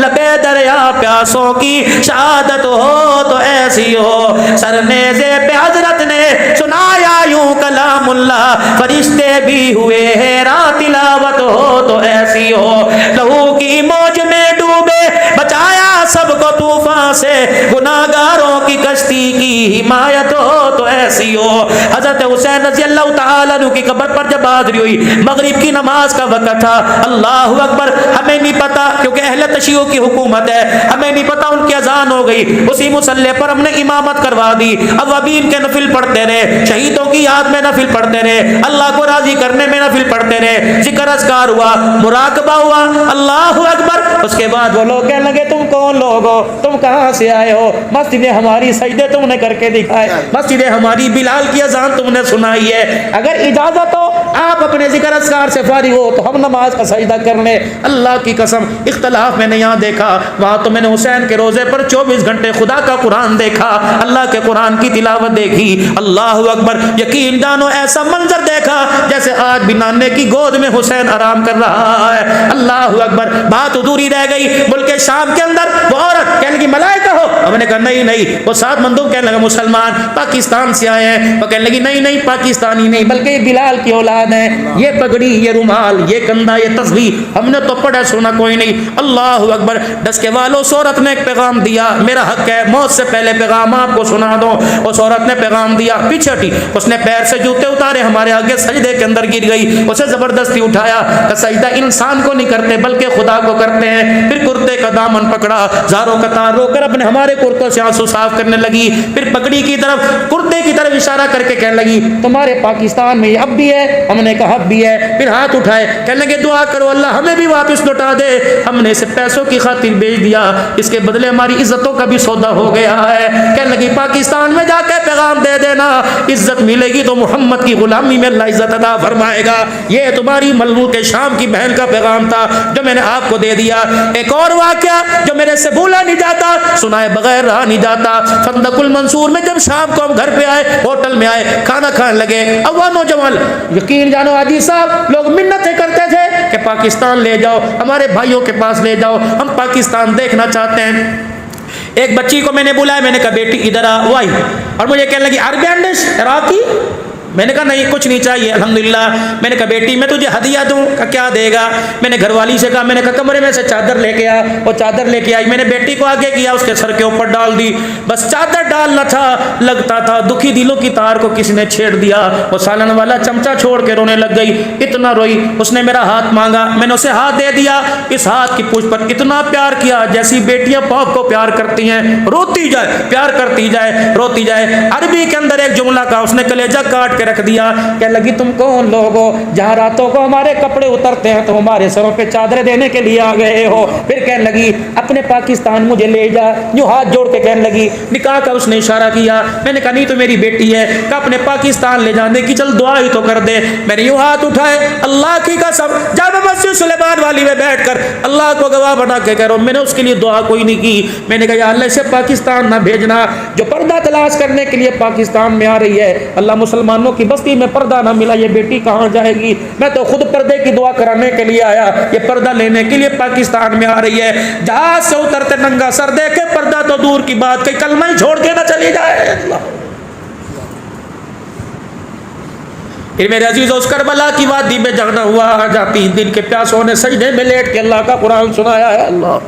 لبے دریا پیاسوں کی شہادت ہو تو ایسی ہو. سرنیزے پہ حضرت نے سنایا یوں کلام اللہ، فرشتے بھی ہوئے حیران تلاوت ہو تو ایسی ہو. لہو کی موج میں ڈوبے بچایا سب کو طوفان سے، گناہگاروں کی کشتی کی حمایت ہو تو ایسی ہو. حضرت حسین رضی اللہ تعالیٰ عنہ کی قبر پر جب حاضری ہوئی، مغرب کی نماز کا وقت تھا. اللہ اکبر. ہمیں نہیں پتا کیونکہ اہل تشیع کی حکومت ہے، ہمیں نہیں پتا ان کی اذان ہو گئی. اسی مصلی پر ہم نے امامت کروا دی. اوابین کے نفل پڑھتے رہے، شہیدوں کی یاد میں نفل پڑھتے رہے، اللہ کو راضی کرنے میں نفل پڑھتے رہے. ذکر اذکار ہوا، مراقبہ ہوا. اللہ اکبر. اس کے بعد وہ لوگ کہنے لگے تم کون لوگ ہو، تم کہاں سے آئے ہو؟ مسجد ہماری سجدے تم نے کر کے دکھائے، مسجد ہماری بلال کی اذان تم نے سنائی ہے. اگر اجازت ہو آپ اپنے ذکر اذکار سے فارغ ہو تو ہم نماز کا سجدہ کر لیں. اللہ کی قسم اختلاف میں نے یہاں دیکھا، وہاں تو میں نے حسین کے روزے پر 24 گھنٹے خدا کا قرآن دیکھا، اللہ کے قرآن کی تلاوت دیکھی. اللہ اکبر. یقین جانو ایسا منظر دیکھا جیسے آج بھی نانے کی گود میں حسین آرام کر رہا ہے. اللہ اکبر. بات ادھوری رہ گئی. ملک شام کے اندر وہ عورت کہنے لگی ملائکہ ہو، ہم نے کہا نہیں نہیں. وہ ساتھ مندوب کہنے لگا مسلمان پاکستان سے آئے ہیں. وہ کہنے لگی نہیں نہیں پاکستانی نہیں بلکہ یہ بلال کی اولاد ہے. یہ پگڑی، یہ رومال، یہ کندھا، یہ تسبیح ہم نے تو پڑھا سنا کوئی نہیں. اللہ اکبر. ڈس کے والوں اس عورت نے ایک پیغام دیا، میرا حق ہے موت سے پہلے پیغام آپ کو سنا دو. اس عورت نے پیغام دیا، پیچھے ہٹی. اس نے پیر سے جوتے اتارے، ہمارے آگے سجدے کے اندر گر گئی. اسے زبردستی اٹھایا کہ سجدہ انسان کو نہیں کرتے بلکہ خدا کو کرتے ہیں. پھر کرتے کا دامن پکڑا، زاروں کا تار رو کر اپنے ہمارے کرتوں سے آنسو صاف کرنے لگی. پھر پگڑی کی طرف، کرتے کی طرف اشارہ کر کے کہنے لگی تمہارے پاکستان میں یہ اب بھی ہے؟ ہم نے کہا اب بھی ہے. پھر ہاتھ اٹھائے، کہنے لگے دعا کرو اللہ ہمیں بھی واپس لوٹا دے. ہم نے اسے پیسوں کی خاطر بیچ دیا، اس کے بدلے ہماری عزتوں کا بھی سودا ہو گیا ہے. کہنے لگی پاکستان میں جا کے پیغام دے دینا، عزت ملے گی تو محمد کی غلامی میں اللہ عزت عطا فرمائے گا. یہ تمہاری ملموک شام کی بہن کا پیغام تھا جو میں نے آپ کو دے دیا. ایک اور واقعہ جو میرے سے بھولا نہیں جاتا، سنائے بغیر رہا نہیں جاتا. خندق المنصور میں جب شام کو ہم گھر پہ آئے، ہوٹل میں آئے، کھانا کھانے لگے، اوان و جمال. یقین جانو حاجی صاحب لوگ منتیں کرتے تھے کہ پاکستان لے جاؤ، ہمارے بھائیوں کے پاس لے جاؤ، ہم پاکستان دیکھنا چاہتے ہیں. ایک بچی کو میں نے بلایا، میں نے کہا بیٹی ادھر آ. وہ آئی اور مجھے کہنے لگی عربین ڈش عراقی. میں نے کہا نہیں کچھ نہیں چاہیے الحمدللہ. میں نے کہا بیٹی میں تجھے ہدیہ دوں. کہ کیا دے گا؟ میں نے گھر والی سے کہا، میں نے کہا کمرے میں سے چادر لے کے آ. وہ چادر لے کے آئی، میں نے بیٹی کو آگے کیا، اس کے سر کے اوپر ڈال دی. بس چادر ڈالنا تھا، لگتا تھا دکھی دلوں کی تار کو کسی نے چھیڑ دیا. وہ سالن والا چمچہ چھوڑ کے رونے لگ گئی، اتنا روئی. اس نے میرا ہاتھ مانگا، میں نے اسے ہاتھ دے دیا. اس ہاتھ کی پوچھ پر اتنا پیار کیا جیسی بیٹیاں باپ کو پیار کرتی ہیں، روتی جائے پیار کرتی جائے روتی جائے. عربی کے اندر ایک جملہ کا اس نے کلیجہ کاٹ کے رکھ دیا. کہ لگی تم کون لوگ ہو؟ جہاں راتوں کو ہمارے کپڑے اترتے ہیں تو ہمارے سروں پہ چادریں دینے کے لیے آ گئے ہو. پھر کہنے لگی اپنے پاکستان مجھے لے جا. جو ہاتھ جوڑ کے کہنے لگی، نکاح کا اس نے اشارہ کیا. میں نے کہا نہیں تو میری بیٹی ہے، کہ اپنے پاکستان لے جانے کی چل دعا ہی تو کر دے. میں نے یوں ہاتھ اٹھائے، اللہ کی قسم جب مسجد سلیمان والی میں بیٹھ کر اللہ کو گواہ بنا کے کہہ رہا ہوں میں نے اس کے لیے دعا کوئی نہیں کی. میں نے کہا یا اللہ اسے پاکستان نہ بھیجنا. جو پردہ تلاش کرنے کے لیے پاکستان میں آ رہی ہے، اللہ مسلمانوں کی بستی میں پردہ نہ ملا، یہ بیٹی کہاں جائے گی؟ میں تو خود پردے کی دعا کرانے کے لیے آیا، یہ پردہ لینے کے لیے پاکستان میں آ رہی ہے. جہاز سے اترتے ننگا سر دیکھے، پردہ تو دور کی بات، کہ کلمہ ہی چھوڑ کے نہ چلی جائے. اللہ پھر میرے عزیز اس کربلا کی وادی میں جانا ہوا، جہاں 3 دن کے پیاسوں نے سجدے میں لیٹ کے اللہ کا قرآن سنایا ہے. اللہ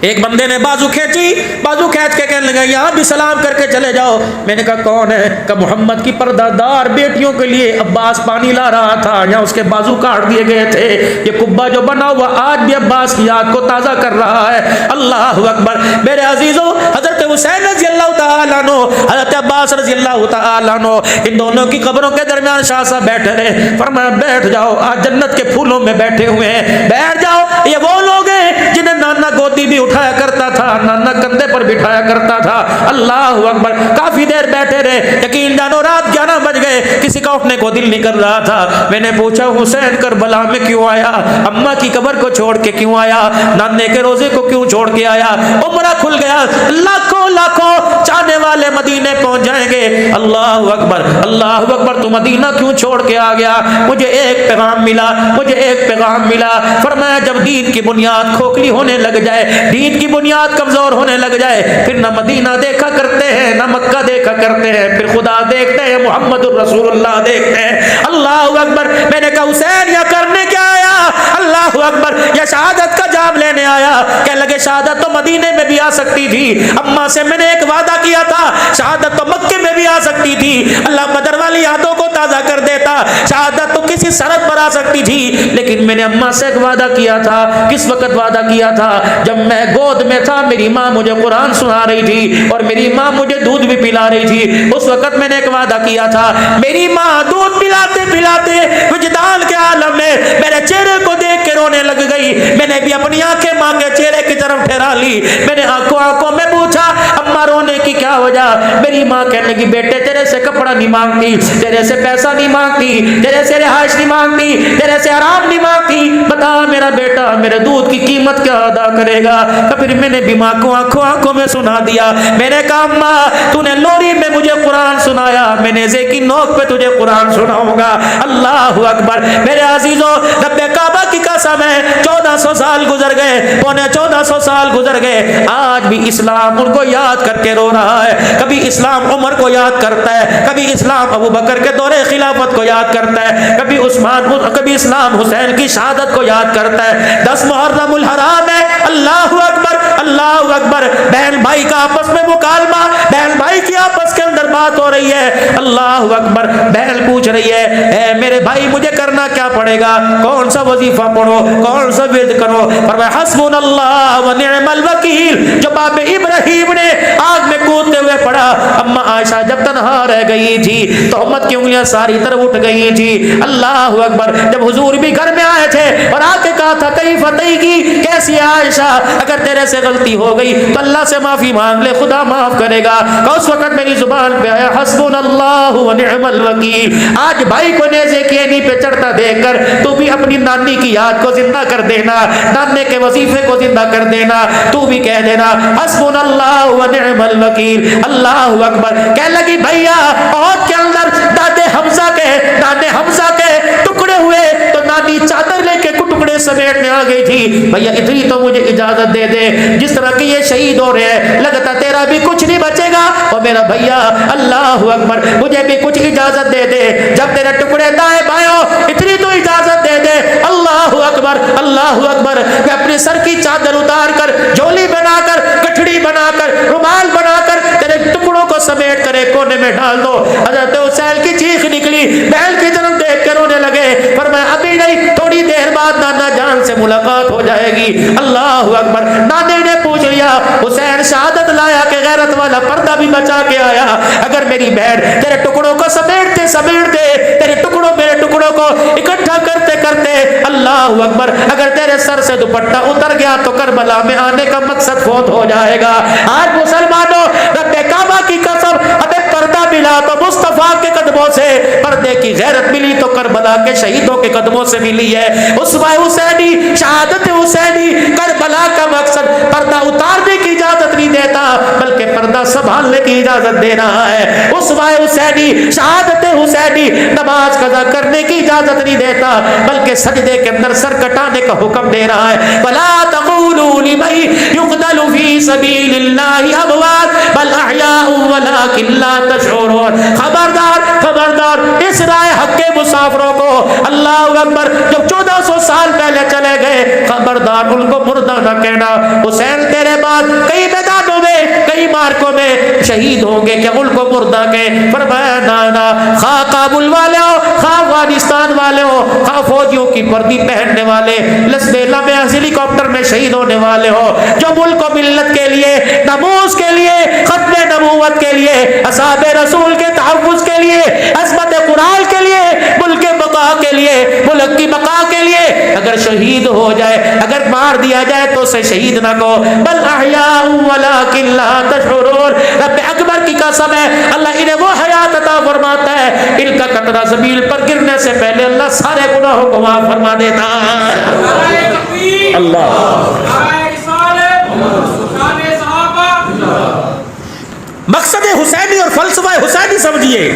ایک بندے نے بازو کھینچی، بازو کھینچ کے کہنے لگا یہاں بھی سلام کر کے چلے جاؤ. میں نے کہا کون ہے؟ کہ محمد کی پردہ دار بیٹیوں کے لیے عباس پانی لا رہا تھا، یہاں اس کے بازو کاٹ دیے گئے تھے. یہ قبہ جو بنا ہوا آج بھی عباس کی یاد کو تازہ کر رہا ہے. اللہ اکبر. میرے عزیزوں حضرت حسین رضی اللہ تعالیٰ عنہ، حضرت عباس رضی اللہ تعالیٰ عنہ، ان دونوں کی قبروں کے درمیان شاہ صاحب بیٹھے رہے. فرمایا بیٹھ جاؤ، آج جنت کے پھولوں میں بیٹھے ہوئے ہیں، بیٹھ جاؤ. یہ وہ لوگ ہیں جنہیں نانا گودی بھی اٹھایا کرتا تھا, نانا کندھے پر بٹھایا کرتا تھا. اللہ اکبر. کافی دیر بیٹھے رہے, یقین جانو رات 11 بج گئے, کسی کا اٹھنے کو دل نہیں کر رہا تھا. میں نے پوچھا حسین کربلا میں کیوں آیا, اماں کی قبر کو چھوڑ کے کیوں آیا, نانے کے روزے کو کیوں چھوڑ کے آیا؟ عمرہ کھل گیا, لاکھوں لاکھوں چاہنے والے مدینے پہنچ جائیں گے. اللہ اکبر, اللہ اکبر. تو مدینہ کیوں چھوڑ کے آ گیا؟ مجھے ایک پیغام ملا, مجھے ایک پیغام ملا. فرمایا جب دین کی بنیاد کھوکھلی ہونے لگ جائے, دین کی بنیاد کمزور ہونے لگ جائے, پھر نہ مدینہ دیکھا کرتے ہیں نہ مکہ دیکھا کرتے ہیں, پھر خدا دیکھتے ہیں, محمد الرسول اللہ دیکھتے ہیں. اللہ اکبر. میں نے کہا حسین یہ کرنے کیا آیا؟ اللہ اکبر. یا شہادت کا جام لینے آیا؟ کہ لگے شہادت تو مدینے میں بھی آ سکتی تھی, اماں سے میں نے ایک وعدہ کیا تھا, شہادت تو مکے میں بھی آ سکتی تھی. اللہ بدر والی یادوں کو تازہ کر دیتا, شہادت تو کسی سرحد پر آ سکتی تھی, لیکن میں نے اماں سے ایک وعدہ کیا تھا. کس وقت وعدہ کیا تھا؟ جب میں گود میں تھا, میری ماں مجھے قرآن سنا رہی تھی اور میری ماں مجھے دودھ بھی پلا رہی تھی. اس وقت میں نے ایک وعدہ کیا تھا, میری ماں دودھ پلاتے پلاتے وجدان کے عالم میں میرے چہرے کو دیکھ کے رونے لگ گئی. میں نے بھی اپنی آنکھیں ماں کے چہرے کی طرف ٹھہرا لی. میں نے آنکھوں میں پوچھا اماں رونے کی کیا وجہ؟ میری ماں کہنے لگی بیٹے تیرے سے کپڑا نہیں مانگتی, تیرے سے پیسہ نہیں مانگتی, تیرے سے رہائش نہیں مانگتی, تیرے سے آرام نہیں مانگتی, بتا میرا بیٹا میرے دودھ کی قیمت کیا ادا کرے گا؟ پھر میں نے بھی ماں کو آنکھوں میں سنا دیا. میں نے کہا اماں تو نے لوری میں مجھے قرآن سنایا, میں نیزے کی نوک پہ تجھے قرآن سناؤں گا. اللہ اکبر. میرے عزیزوں رب کعبہ کی قسم ہے 1400 سال گزر گئے, پونے 1400 سال گزر گئے, آج بھی اسلام ان کو یاد کر کے رو رہا ہے. کبھی اسلام عمر کو یاد کرتا ہے, کبھی اسلام ابو بکر کے دور خلافت کو یاد کرتا ہے, کبھی اسلام حسین کی شہادت کو یاد کرتا ہے. 10 محرم الحرام ہے. اللہ اکبر, اللہ اکبر. بہن بھائی کا آپس میں مکالمہ, بہن بھائی کی آپس کے اندر بات ہو رہی ہے. اللہ اکبر. بہن پوچھ رہی ہے اے میرے بھائی مجھے کرنا کیا پڑے گا, کون سا وظیفہ پڑھو, کون سا ورد کرو؟ فرمایا حسبنا اللہ و نعم الوکیل. جو باپ ابراہیم نے آگ میں کودتے ہوئے پڑھا, اما عائشہ جب تنہا رہ گئی تھی تہمت کی انگلیاں ساری طرف اٹھ گئی تھی. اللہ اکبر. جب حضور بھی گھر میں آئے تھے اور آ کے کہا تھا کئی فتح کی, کیسی عائشہ اگر تیرے سے غلطی ہو گئی تو اللہ سے معافی مانگ لے, خدا معاف کرے گا. اس وقت میری زبان پہ آیا حسبنا اللہ و نعم الوکیل. آج بھائی کو نیزے کی اینی پہ چڑھتا دیکھ کر تو بھی اپنی نانی کی یاد کو زندہ کر دینا, نانے کے وظیفے کو زندہ کر دینا, تو بھی کہہ دینا حسبنا اللہ و نعم الوکیل. اللہ اکبر. کہنے لگی بھیا عہد کے اندر دادے حمزہ کے ٹکڑے ہوئے تو نانی چادر لے کے ٹکڑے سمیٹنے آ گئی تھی. بھیا اتنی تو مجھے اجازت دے دے, جس طرح کہ یہ شہید ہو رہے ہیں لگتا تیرا بھی کچھ نہیں بچے گا, اور میرا بھیا اللہ اکبر مجھے بھی کچھ اجازت دے دے, جب تیرے ٹکڑے دائیں بائیں اتنی تو اجازت دے دے. اللہ اکبر, اللہ اکبر. میں اپنے سر کی چادر اتار کر, جھولی بنا کر, گٹھڑی بنا کر, رومال بنا کر تیرے ٹکڑوں کو سمیٹ کر ایک کونے میں ڈال دو. حضرت حسین کی چیخ نکلی, بہن کی طرف دیکھ کر رونے لگے. فرمایا ابھی نہیں, تھوڑی دیر بعد نانا جان سے ملاقات ہو جائے گی. اللہ اکبر. نانے نے پوچھ لیا حسین شہادت لایا کہ غیرت والا پردہ بھی بچا کے آیا؟ اگر میری بہن تیرے ٹکڑوں کو سمیٹتے تیرے ٹکڑوں میرے ٹکڑوں کو اکٹھا کرتے کرتے اللہ اکبر اگر تیرے سر سے دوپٹہ اتر گیا تو کربلا میں آنے کا مقصد فوت ہو جائے گا. آج مسلمانوں رب کعبہ کی قسم ہمیں پردہ ملا تو مصطفیٰ کے قدموں سے, پردے کی غیرت ملی تو کربلا کے شہیدوں کے قدموں سے ملی ہے. اسوہ حسینی, شہادت حسینی, کربلا کا مقصد پردہ اتارنے کی اجازت نہیں دیتا بلکہ پردہ سنبھالنے کی اجازت دے رہا ہے. اسوہ حسینی, شہادت حسینی نماز قضا کرنے کی اجازت نہیں دیتا بلکہ سجدے کے اندر سر کٹانے کا حکم دے رہا ہے. ولا تقولوا لمن يقتل في سبيل الله اموات بل احياء ولكن لا تشعرون. خبردار اس رائے حق کے مسافروں کو, اللہ اکبر, جو 1400 سال پہلے چلے گئے, خبردار ان کو مردہ نہ کہنا. حسین تیرے بعد کئی میدانوں میں, کئی مارکوں میں شہید ہوں گے, کہ ان کو مردہ کہیں. فرمایا نانا, خواہ کابل والے ہو, خواہ افغانستان والے ہو, خواہ فوجیوں کی وردی پہننے والے, لسبیلا میں ہیلی کاپٹر میں شہید ہونے والے ہو, جو ملک و ملت کے لیے, ناموس کے لیے, ختم نبوت کے لیے, اصحاب رسول کے تحفظ کے لیے, عظمت قرآن کے لیے, ملک بقا کے لیے, ملک کی بقا کے لیے اگر شہید ہو جائے, اگر مار دیا جائے تو اسے شہید نہ کہو, بل احیاء ولکن لا تشعرون. رب اکبر کی قسم ہے, اللہ انہیں وہ حیات عطا فرماتا ہے, ان کا قطرہ زمین پر گرنے سے پہلے اللہ سارے گناہوں کو معاف فرما دیتا ہے. اللہ مقصد حسینی اور فلسفہ حسینی سمجھیے.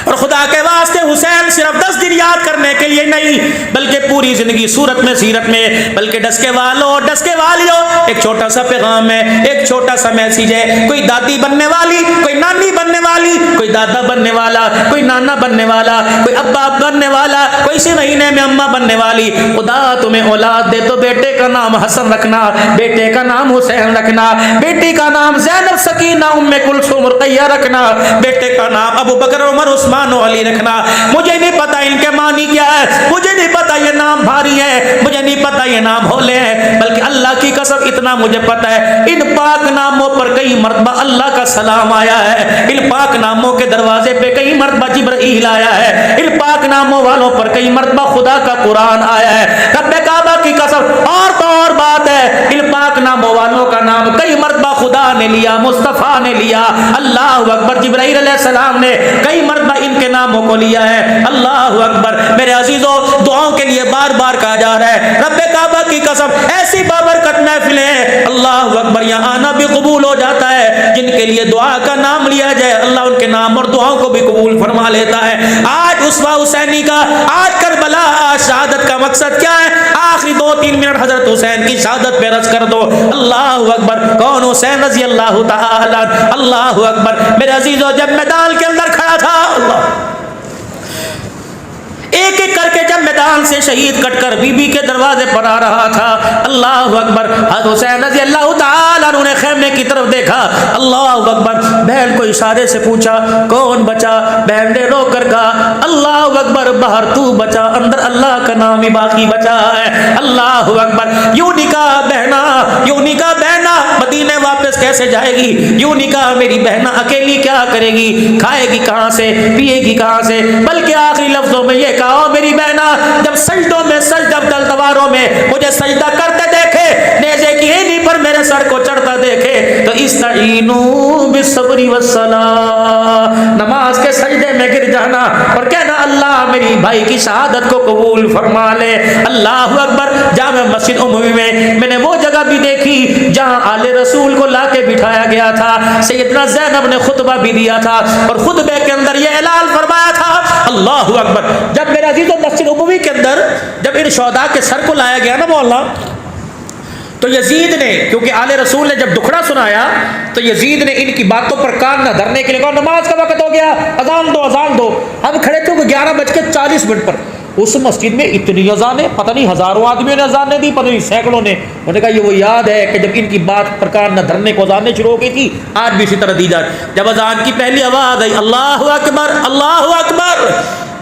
اور خدا کے واسطے حسین صرف 10 دن یاد کرنے کے لیے نہیں بلکہ پوری زندگی صورت میں سیرت میں, بلکہ ڈس کے والوں ڈس کے والیوں, ایک چھوٹا سا پیغام ہے, ایک چھوٹا سا میسیج ہے. کوئی دادی بننے والی, کوئی نانی بننے والی, کوئی دادا بننے والا, کوئی نانا بننے والا, کوئی ابا بننے والا, کوئی اسی مہینے میں اماں بننے والی, خدا تمہیں اولاد دے تو بیٹے کا نام حسن رکھنا, بیٹے کا نام حسین رکھنا, بیٹی کا نام زینب سکینہ ام کلثوم رقیہ رکھنا, بیٹے کا نام ابو بکر عمر عثمان و علی رکھنا. مجھے نہیں پتا ان کے معنی کیا ہے, مجھے نہیں پتا یہ نام بھاری ہے, مجھے نہیں پتا یہ نام ہولے ہیں, بلکہ اللہ کی قسم اتنا مجھے پتا ہے ان پاک ناموں پر کئی مرتبہ اللہ کا سلام آیا ہے, ان پاک ناموں کے دروازے پہ کئی مرتبہ جبرائیل آیا ہے, ان پاک ناموں والوں پر کئی مرتبہ خدا کا قرآن آیا ہے. رب کعبہ کی قسم اور تو اور بات ہے, ان پاک ناموں والوں کا نام کئی مرتبہ خدا نے لیا, مصطفیٰ نے لیا, اللہ اکبر, جبرائیل علیہ السلام نے کئی مرتبہ ان کے ناموں کو لیا ہے. اللہ اکبر. میرے عزیزوں, دعاؤں کے لیے بار بار کہا جا رہا ہے, رب کعبہ کی قسم ایسی بابرکت محفلیں ہیں, اللہ اکبر, یہاں آنا بھی قبول ہو جاتا ہے. جن کے لیے دعا کا نام لیا جائے اللہ ان کے نام اور دعاؤں کو بھی قبول فرما لیتا ہے. آج اسوہ حسینی کا, آج کربلا, آج شہادت کا مقصد کیا ہے؟ آخری 2-3 منٹ حضرت حسین کی شہادت پہ رچ کر دو. اللہ اکبر. کون؟ حسین رضی اللہ تعالی. اللہ اکبر. میرے عزیزوں, جب میدان کے اندر کھڑا تھا, اللہ ایک ایک کر کے جب میدان سے شہید کٹ کر بی بی کے دروازے پر آ رہا تھا, اللہ اکبر, حضرت حسین رضی اللہ تعالیٰ عنہ نے خیمے کی طرف دیکھا, اللہ اکبر, بہن کو اشارے سے پوچھا کون بچا؟ بہن نے رو کر کہا اللہ اکبر, باہر تو بچا, اندر اللہ کا نام ہی باقی بچا ہے. اللہ اکبر. یوں نہیں کہا بہنا, یوں نہیں کہا بہنا مدینے واپس کیسے جائے گی, یوں نہیں کہا میری بہنا اکیلی کیا کرے گی, کھائے گی کہاں سے, پیے گی کہاں سے, بلکہ آخری لفظوں میں یہ کہا میری بہنا جب سجدوں میں سجدہ تلواروں میں مجھے سجدہ کرتے دیکھے, نیزے کی اینی پر میرے سر کو چڑھتا دیکھے تو استعینوا بالصبر والصلاۃ, نماز کے سجدے میں گر جانا اور کہنا اللہ میری بھائی کی شہادت کو قبول فرما لے. اللہ اکبر. جامع مسجد عمومی میں نے وہ جگہ بھی دیکھی جہاں آل رسول کو لا کے بٹھایا گیا تھا, سیدنا زینب نے خطبہ بھی دیا تھا اور خطبے کے اندر یہ اعلان فرمایا تھا. اللہ اکبر. جب میرے عزیزوں مسجد عمومی کے اندر جب ان شہداء کے سر کو لایا گیا نا مولا, تو یزید نے, کیونکہ آل رسول نے جب دکھڑا سنایا تو یزید نے ان کی باتوں پر کان نہ دھرنے کے لیے کہا نماز کا وقت ہو گیا, اذان دو اذان دو. ہم کھڑے تھے 11:40 پر, اس مسجد میں اتنی اذانیں, پتہ نہیں ہزاروں آدمیوں نے اذانیں دی, پتہ نہیں سینکڑوں نے. انہوں نے کہا یہ وہ یاد ہے کہ جب ان کی بات پر کان نہ دھرنے کو اذانیں شروع ہو گئی تھی, آج بھی اسی طرح دی جائے. جب اذان کی پہلی آواز آئی اللہ اکبر اللہ اکبر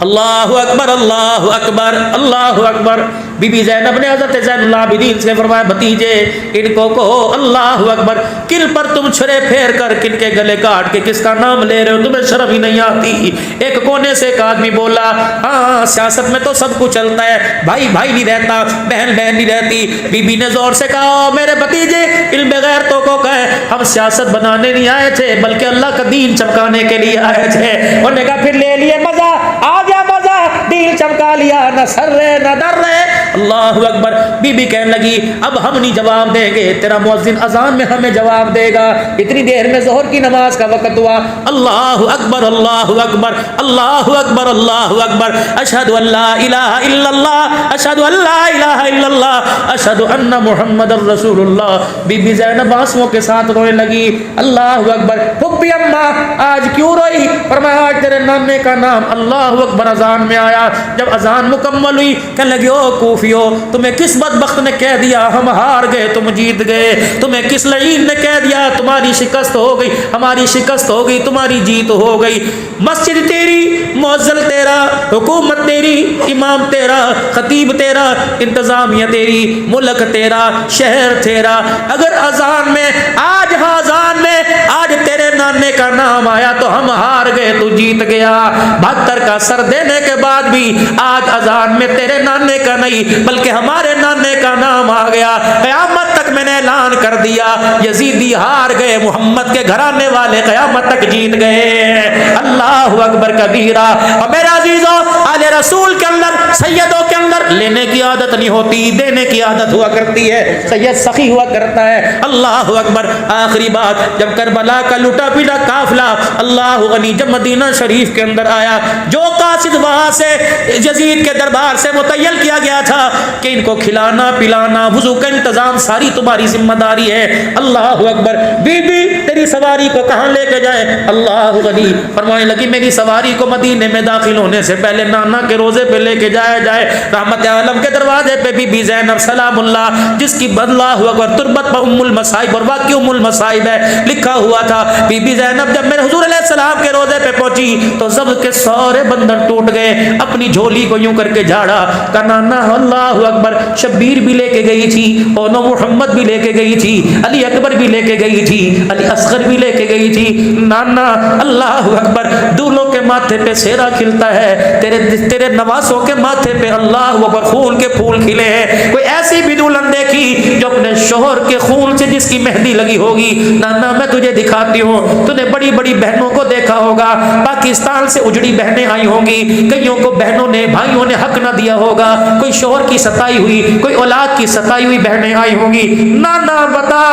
اللہ اکبر اللہ اکبر اللہ اکبر, بی بی زینب نے حضرت زین العابدین سے فرمایا بھتیجے ان کو کہو اللہ اکبر. کن پر تم چھرے پھیر کر کن کے گلے کاٹ کے کس کا نام لے رہے ہو, تمہیں شرم ہی نہیں آتی؟ ایک کونے سے ایک آدمی بولا ہاں سیاست میں تو سب کچھ چلتا ہے, بھائی بھائی نہیں رہتا, بہن بہن نہیں رہتی. بی بی نے زور سے کہا میرے بھتیجے علم غیرتوں کو کہے ہم سیاست بنانے نہیں آئے تھے بلکہ اللہ کا دین چمکانے کے لیے آئے تھے. انہوں نے کہا پھر لے لیے مزہ, آ گیا مزہ, دین چمکا لیا, نہ سر رہے نہ ڈر رہے. اللہ اکبر. بی بی کہنے لگی اب ہم نہیں جواب دیں گے, تیرا مؤذن اذان میں ہمیں جواب دے گا. اتنی دیر میں ظہر کی نماز کا وقت ہوا. اللہ اکبر اللہ اکبر اللہ اکبر اللہ اکبر. اشہد ان لا الہ الا اللہ اشہد ان لا الہ الا اللہ اشہد ان محمد الرسول اللہ. بی بی زینب آنسوؤں کے ساتھ رونے لگی. اللہ اکبر. پھپھی اماں آج کیوں روئی؟ فرمایا آج تیرے نانے کا نام اللہ اکبر اذان میں آیا. جب اذان مکمل ہوئی کہنے لگی او کوفیو تمہیں کس بدبخت نے کہہ دیا ہم ہار گئے تم جیت گئے, تمہیں کس لعین نے کہہ دیا تمہاری شکست ہو گئی, ہماری شکست ہو گئی, تمہاری جیت ہو گئی. مسجد تیری, موزل تیرا، حکومت تیری، امام تیرا، خطیب تیرا، انتظامیہ تیری، ملک تیرا، شہر تیرا۔ اگر اذان میں آج اذان میں آج تیرے نانے کا نام آیا تو ہم ہار گئے، تو جیت گیا۔ 72 کا سر دینے کے بعد بھی آج اذان میں تیرے نانے کا نہیں بلکہ ہمارے نانے کا نام آ گیا۔ قیامت تک میں نے اعلان کر دیا یزیدی ہار گئے، محمد کے گھرانے والے قیامت تک جیت گئے۔ اللہ اکبر کبیرہ۔ اور میرے عزیزوں، آل رسول کے اندر سیدوں کے اندر لینے کی عادت نہیں ہوتی، دینے کی عادت ہوا کرتی ہے۔ سید سخی ہوا کرتا ہے۔ اللہ اکبر۔ آخری بات، جب کربلا کا لٹا پٹا قافلہ اللہ غنی جب مدینہ شریف کے اندر آیا، جو قاصد وہاں سے یزید کے دربار سے متعین کیا گیا تھا کہ ان کو کھلانا پلانا وضو کا انتظام ساری تمہاری ذمہ داری ہے۔ اللہ اکبر۔ بی بی تیری سواری کو کہاں لے کے جائے؟ اللہ غنی فرمانے لگی میری سواری کو مدینے میں داخل ہونے سے پہلے نانا کے روزے پہ لے کے جایا جائے۔ رحمت عالم کے دروازے پہ بی بی زینب سلام اللہ، جس کی اللہ اکبر تربت پر ام المصائب اور واقعی ام المصائب ہے لکھا ہوا تھا۔ بی بی زینب جب میرے حضور علیہ السلام کے روزے پہ پہنچی تو ضبط کے سارے بندھن ٹوٹ گئے، اپنی جھولی کو یوں کر کے جھاڑا کہ نانا اللہ اکبر شبیر بھی لے کے گئی تھی، اور نو محمد بھی لے کے گئی تھی، علی اکبر بھی لے کے گئی تھی، علی اصغر بھی لے کے گئی تھی۔ نانا اللہ اکبر دولوں کے ماتھے پہ سیرا کھلتا ہے، تیرے نواسوں کے ماتھے پہ اللہ اکبر خون کے پھول کھلے ہیں۔ کوئی ایسی بھی دلہن دیکھی جو اپنے شوہر کے خون سے جس کی مہندی لگی ہوگی؟ نانا میں تجھے دکھاتی ہوں، تو نے بڑی بڑی بہنوں کو دیکھا ہوگا، پاکستان سے اجڑی بہنیں آئی ہوں گی، کئیوں کو بہنوں نے بھائیوں نے حق نہ دیا ہوگا، کوئی شوہر کی ستائی ہوئی، کوئی اولاد کی ستائی ہوئی بہنیں آئی ہوں گی۔ نانا بتا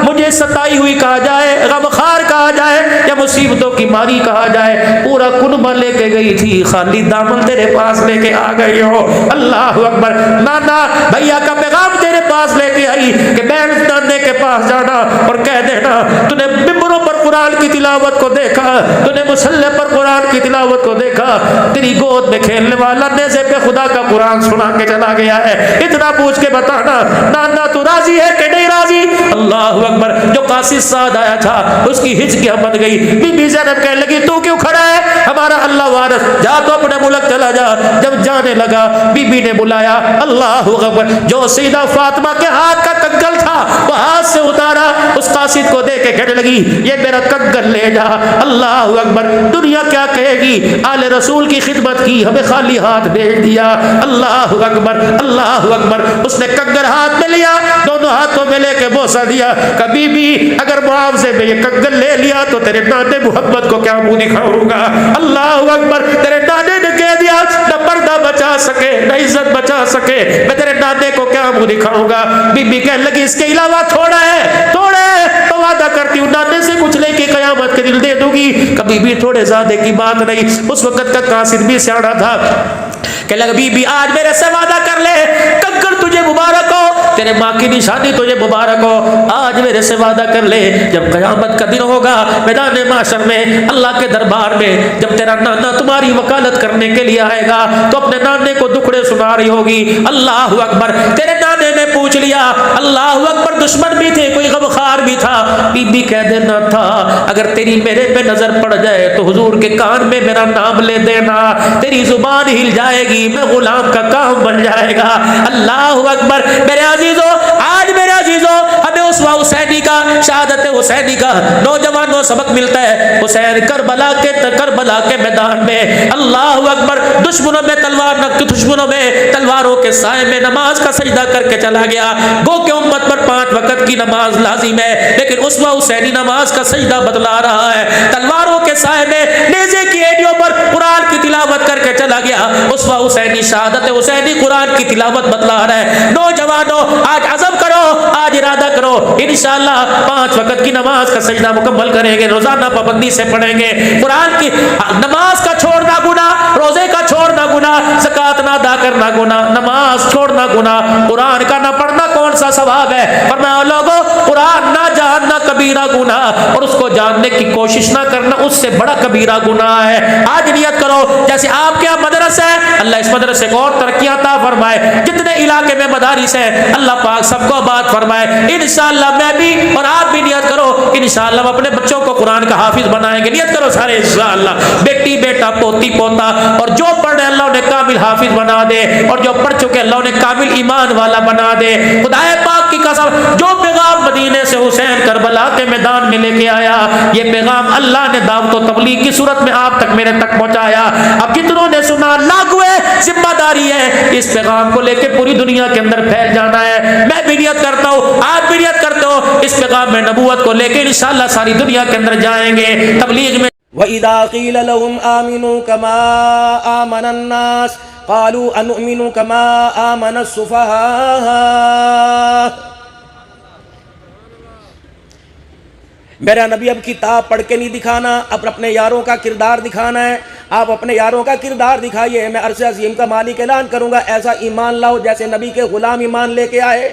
مجھے ستائی ہوئی کہا جائے، غمخوار کہا جائے، یا مصیبتوں کی ماری کہا جائے؟ پورا کنبہ لے کے گئی تھی، خالی دامن تیرے پاس لے کے آ گئی ہو۔ اللہ اکبر۔ نانا بھیا کا پیغام تیرے پاس لے کے آئی کہ بہن نانے کے پاس جانا اور کہہ دینا تو نے ممبروں پر قرآن کی تلاوت کو دیکھا، تو نے مصلی پر قرآن کی تلاوت کو دیکھا، تیری گود میں کھیلنے والا نیزے پہ خدا کا قرآن سنا کے چلا گیا ہے، اتنا پوچھ کے بتانا نانا تو راضی ہے کہ نہیں راضی؟ اللہ اکبر۔ جو قاصد سعد آیا تھا اس کی ہچکیاں بن گئی۔ بی بی زینب کہنے لگی تو کیوں کھڑا ہے؟ ہمارا اللہ وارث، جا تو اپنے ملک چلا جا۔ جب جانے لگا بی بی نے بلایا، اللہ اکبر، جو سیدہ فاطمہ کے ہاتھ کا کنگل تھا وہ ہاتھ سے اتارا، اس قاصد کو دے کے کہنے لگی یہ میرا کنگل لے جا۔ اللہ اکبر۔ دنیا کیا کہے گی؟ آل رسول کی خدمت کی، ہمیں خالی ہاتھ بھیج دیا۔ اللہ اکبر، اللہ اکبر۔ اس نے کنگل ہاتھ میں لیا، دونوں ہاتھوں میں لے کے بوسہ دیا۔ کبھی بھی اگر معاوضے میں یہ کنگل لے لیا تو تیرے نانے محمد کو کیا منہ دکھاؤں گا؟ اللہ اکبر۔ تیرے نانے نے کہہ دیا نہ پردہ بچا سکے نہ عزت بچا سکے، میں تیرے نانے کو کیا منہ دکھاؤں گا؟ بی بی کہنے لگی اس کے علاوہ تھوڑا ہے، تھوڑا ہے تو وعدہ کرتی ہوں نانے سے کچھ لے کے قیامت کے دل دے دوں گی۔ کبھی بھی تھوڑے زیادہ کی بات نہیں۔ اس وقت کا قاصد بھی سیاڑا تھا کہ لگ بی بی آج میرے سے وعدہ کر لے، کنگل تجھے مبارک ہو، تیرے ماں کی نشانی تجھے مبارک ہو، آج میرے سے وعدہ کر لے جب قیامت کا دن ہوگا میدان محشر میں اللہ کے دربار میں، جب تیرا نانا تمہاری وکالت کرنے کے لیے آئے گا تو اپنے نانے کو دکھڑے سنا رہی ہوگی۔ اللہ اکبر۔ تیرے نانے نے پوچھ لیا، اللہ اکبر، دشمن بھی تھے کوئی غمخوار بھی تھا؟ بی بی کہہ دینا تھا اگر تیری میرے پہ نظر پڑ جائے تو حضور کے کان میں میرا نام لے دینا، تیری زبان ہل جائے گی، میں غلام کا کام بن جائے گا۔ اللہ اکبر۔ میرے عزیزوں، آج میرے عزیزوں ہمیں اسوہ حسینی کا، شہادت حسینی کا نوجوانوں سبق ملتا ہے۔ حسین کربلا کے میدان میں اللہ اکبر دشمنوں میں تلواروں کے سائے میں نماز کا سجدہ کر کے چلا گیا۔ گو کہ امت پر 5 وقت کی نماز لازم ہے، لیکن اسوہ حسینی نماز کا سجدہ بتلا رہا ہے۔ تلواروں کے سائے میں نیزے کی ایڑیوں پر قرآن کی تلاوت کر کے چلا گیا۔ اسوہ حسینی، شہادت حسینی قرآن کی تلاوت بتلا رہا ہے۔ نوجوانوں آج عزم کرو، آج ارادہ کرو، انشاءاللہ 5 وقت کی نماز کا سجدہ مکمل کریں گے، روزانہ پابندی سے پڑھیں گے۔ قرآن کی نماز کا چھوڑنا گناہ، روزے کا چھوڑنا گناہ، زکوٰۃ نہ ادا کرنا گناہ، نماز چھوڑنا گناہ، قرآن کا نہ پڑھنا کون سا ثواب ہے؟ فرمایا لوگوں قرآن نہ جاننا کبیرہ گناہ، اور اس کو جاننے کی کوشش نہ کرنا اس سے بڑا کبیرہ گناہ ہے۔ آج نیت کرو جیسے آپ کے یہاں مدرسہ ہے، اللہ اس مدرسے کو اور ترقی عطا فرمائے، جتنے علاقے میں مدارس ہیں اللہ پاک سب کو آباد فرمائے۔ انشاءاللہ میں بھی اور آپ بھی نیت کرو، انشاءاللہ ہم اپنے بچوں کو قرآن کا حافظ بنائیں گے۔ نیت کرو سارے انشاءاللہ، بیٹی بیٹا بیٹا پوتی پوتا، اور جو پڑھ رہے اللہ انہیں کامل حافظ بنا دے، اور جو پڑھ چکے اللہ انہیں کامل ایمان والا بنا دے۔ خدائے پاک کی قسم، جو پیغام مدینے سے حسین کربلا کے میدان میں لے کے آیا، یہ پیغام اللہ نے دعوت و تبلیغ کی صورت میں آپ تک میرے تک پہنچایا۔ اب جتنوں نے سنا لاگو ہے، ذمہ داری ہے اس پیغام کو لے کے پوری دنیا کے اندر پھیل جانا ہے۔ میں بھی نیت کرتا ہوں، آپ بھی نیت کرتے ہو، اس پیغام میں نبوت کو لے کے انشاءاللہ ساری دنیا کے اندر جائیں گے تبلیغ میں۔ وَإِذَا قِيلَ لَهُمْ آمِنُوا كَمَا آمَنَ النَّاسُ قَالُوا أَنُؤْمِنُ كَمَا آمَنَ السُّفَهَاءُ۔ میرا نبی اب کتاب پڑھ کے نہیں دکھانا، اب اپنے یاروں کا کردار دکھانا ہے۔ آپ اپنے یاروں کا کردار دکھائیے، میں عرش عظیم کا مالک اعلان کروں گا ایسا ایمان لاؤ جیسے نبی کے غلام ایمان لے کے آئے۔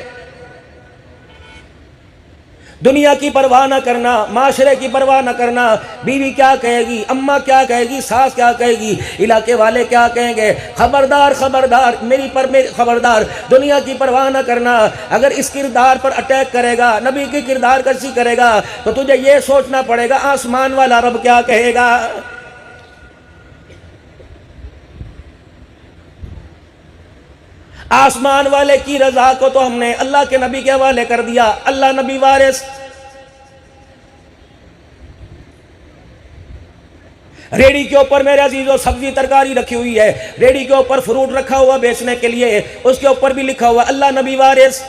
دنیا کی پرواہ نہ کرنا، معاشرے کی پرواہ نہ کرنا، بیوی کیا کہے گی، اماں کیا کہے گی، ساس کیا کہے گی، علاقے والے کیا کہیں گے، خبردار خبردار، میری خبردار، دنیا کی پرواہ نہ کرنا۔ اگر اس کردار پر اٹیک کرے گا، نبی کی کردار کشی کرے گا، تو تجھے یہ سوچنا پڑے گا آسمان والا رب کیا کہے گا۔ آسمان والے کی رضا کو تو ہم نے اللہ کے نبی کے حوالے کر دیا، اللہ نبی وارث۔ ریڑی کے اوپر میرے عزیزو سبزی ترکاری رکھی ہوئی ہے، ریڑی کے اوپر فروٹ رکھا ہوا بیچنے کے لیے، اس کے اوپر بھی لکھا ہوا اللہ نبی وارث۔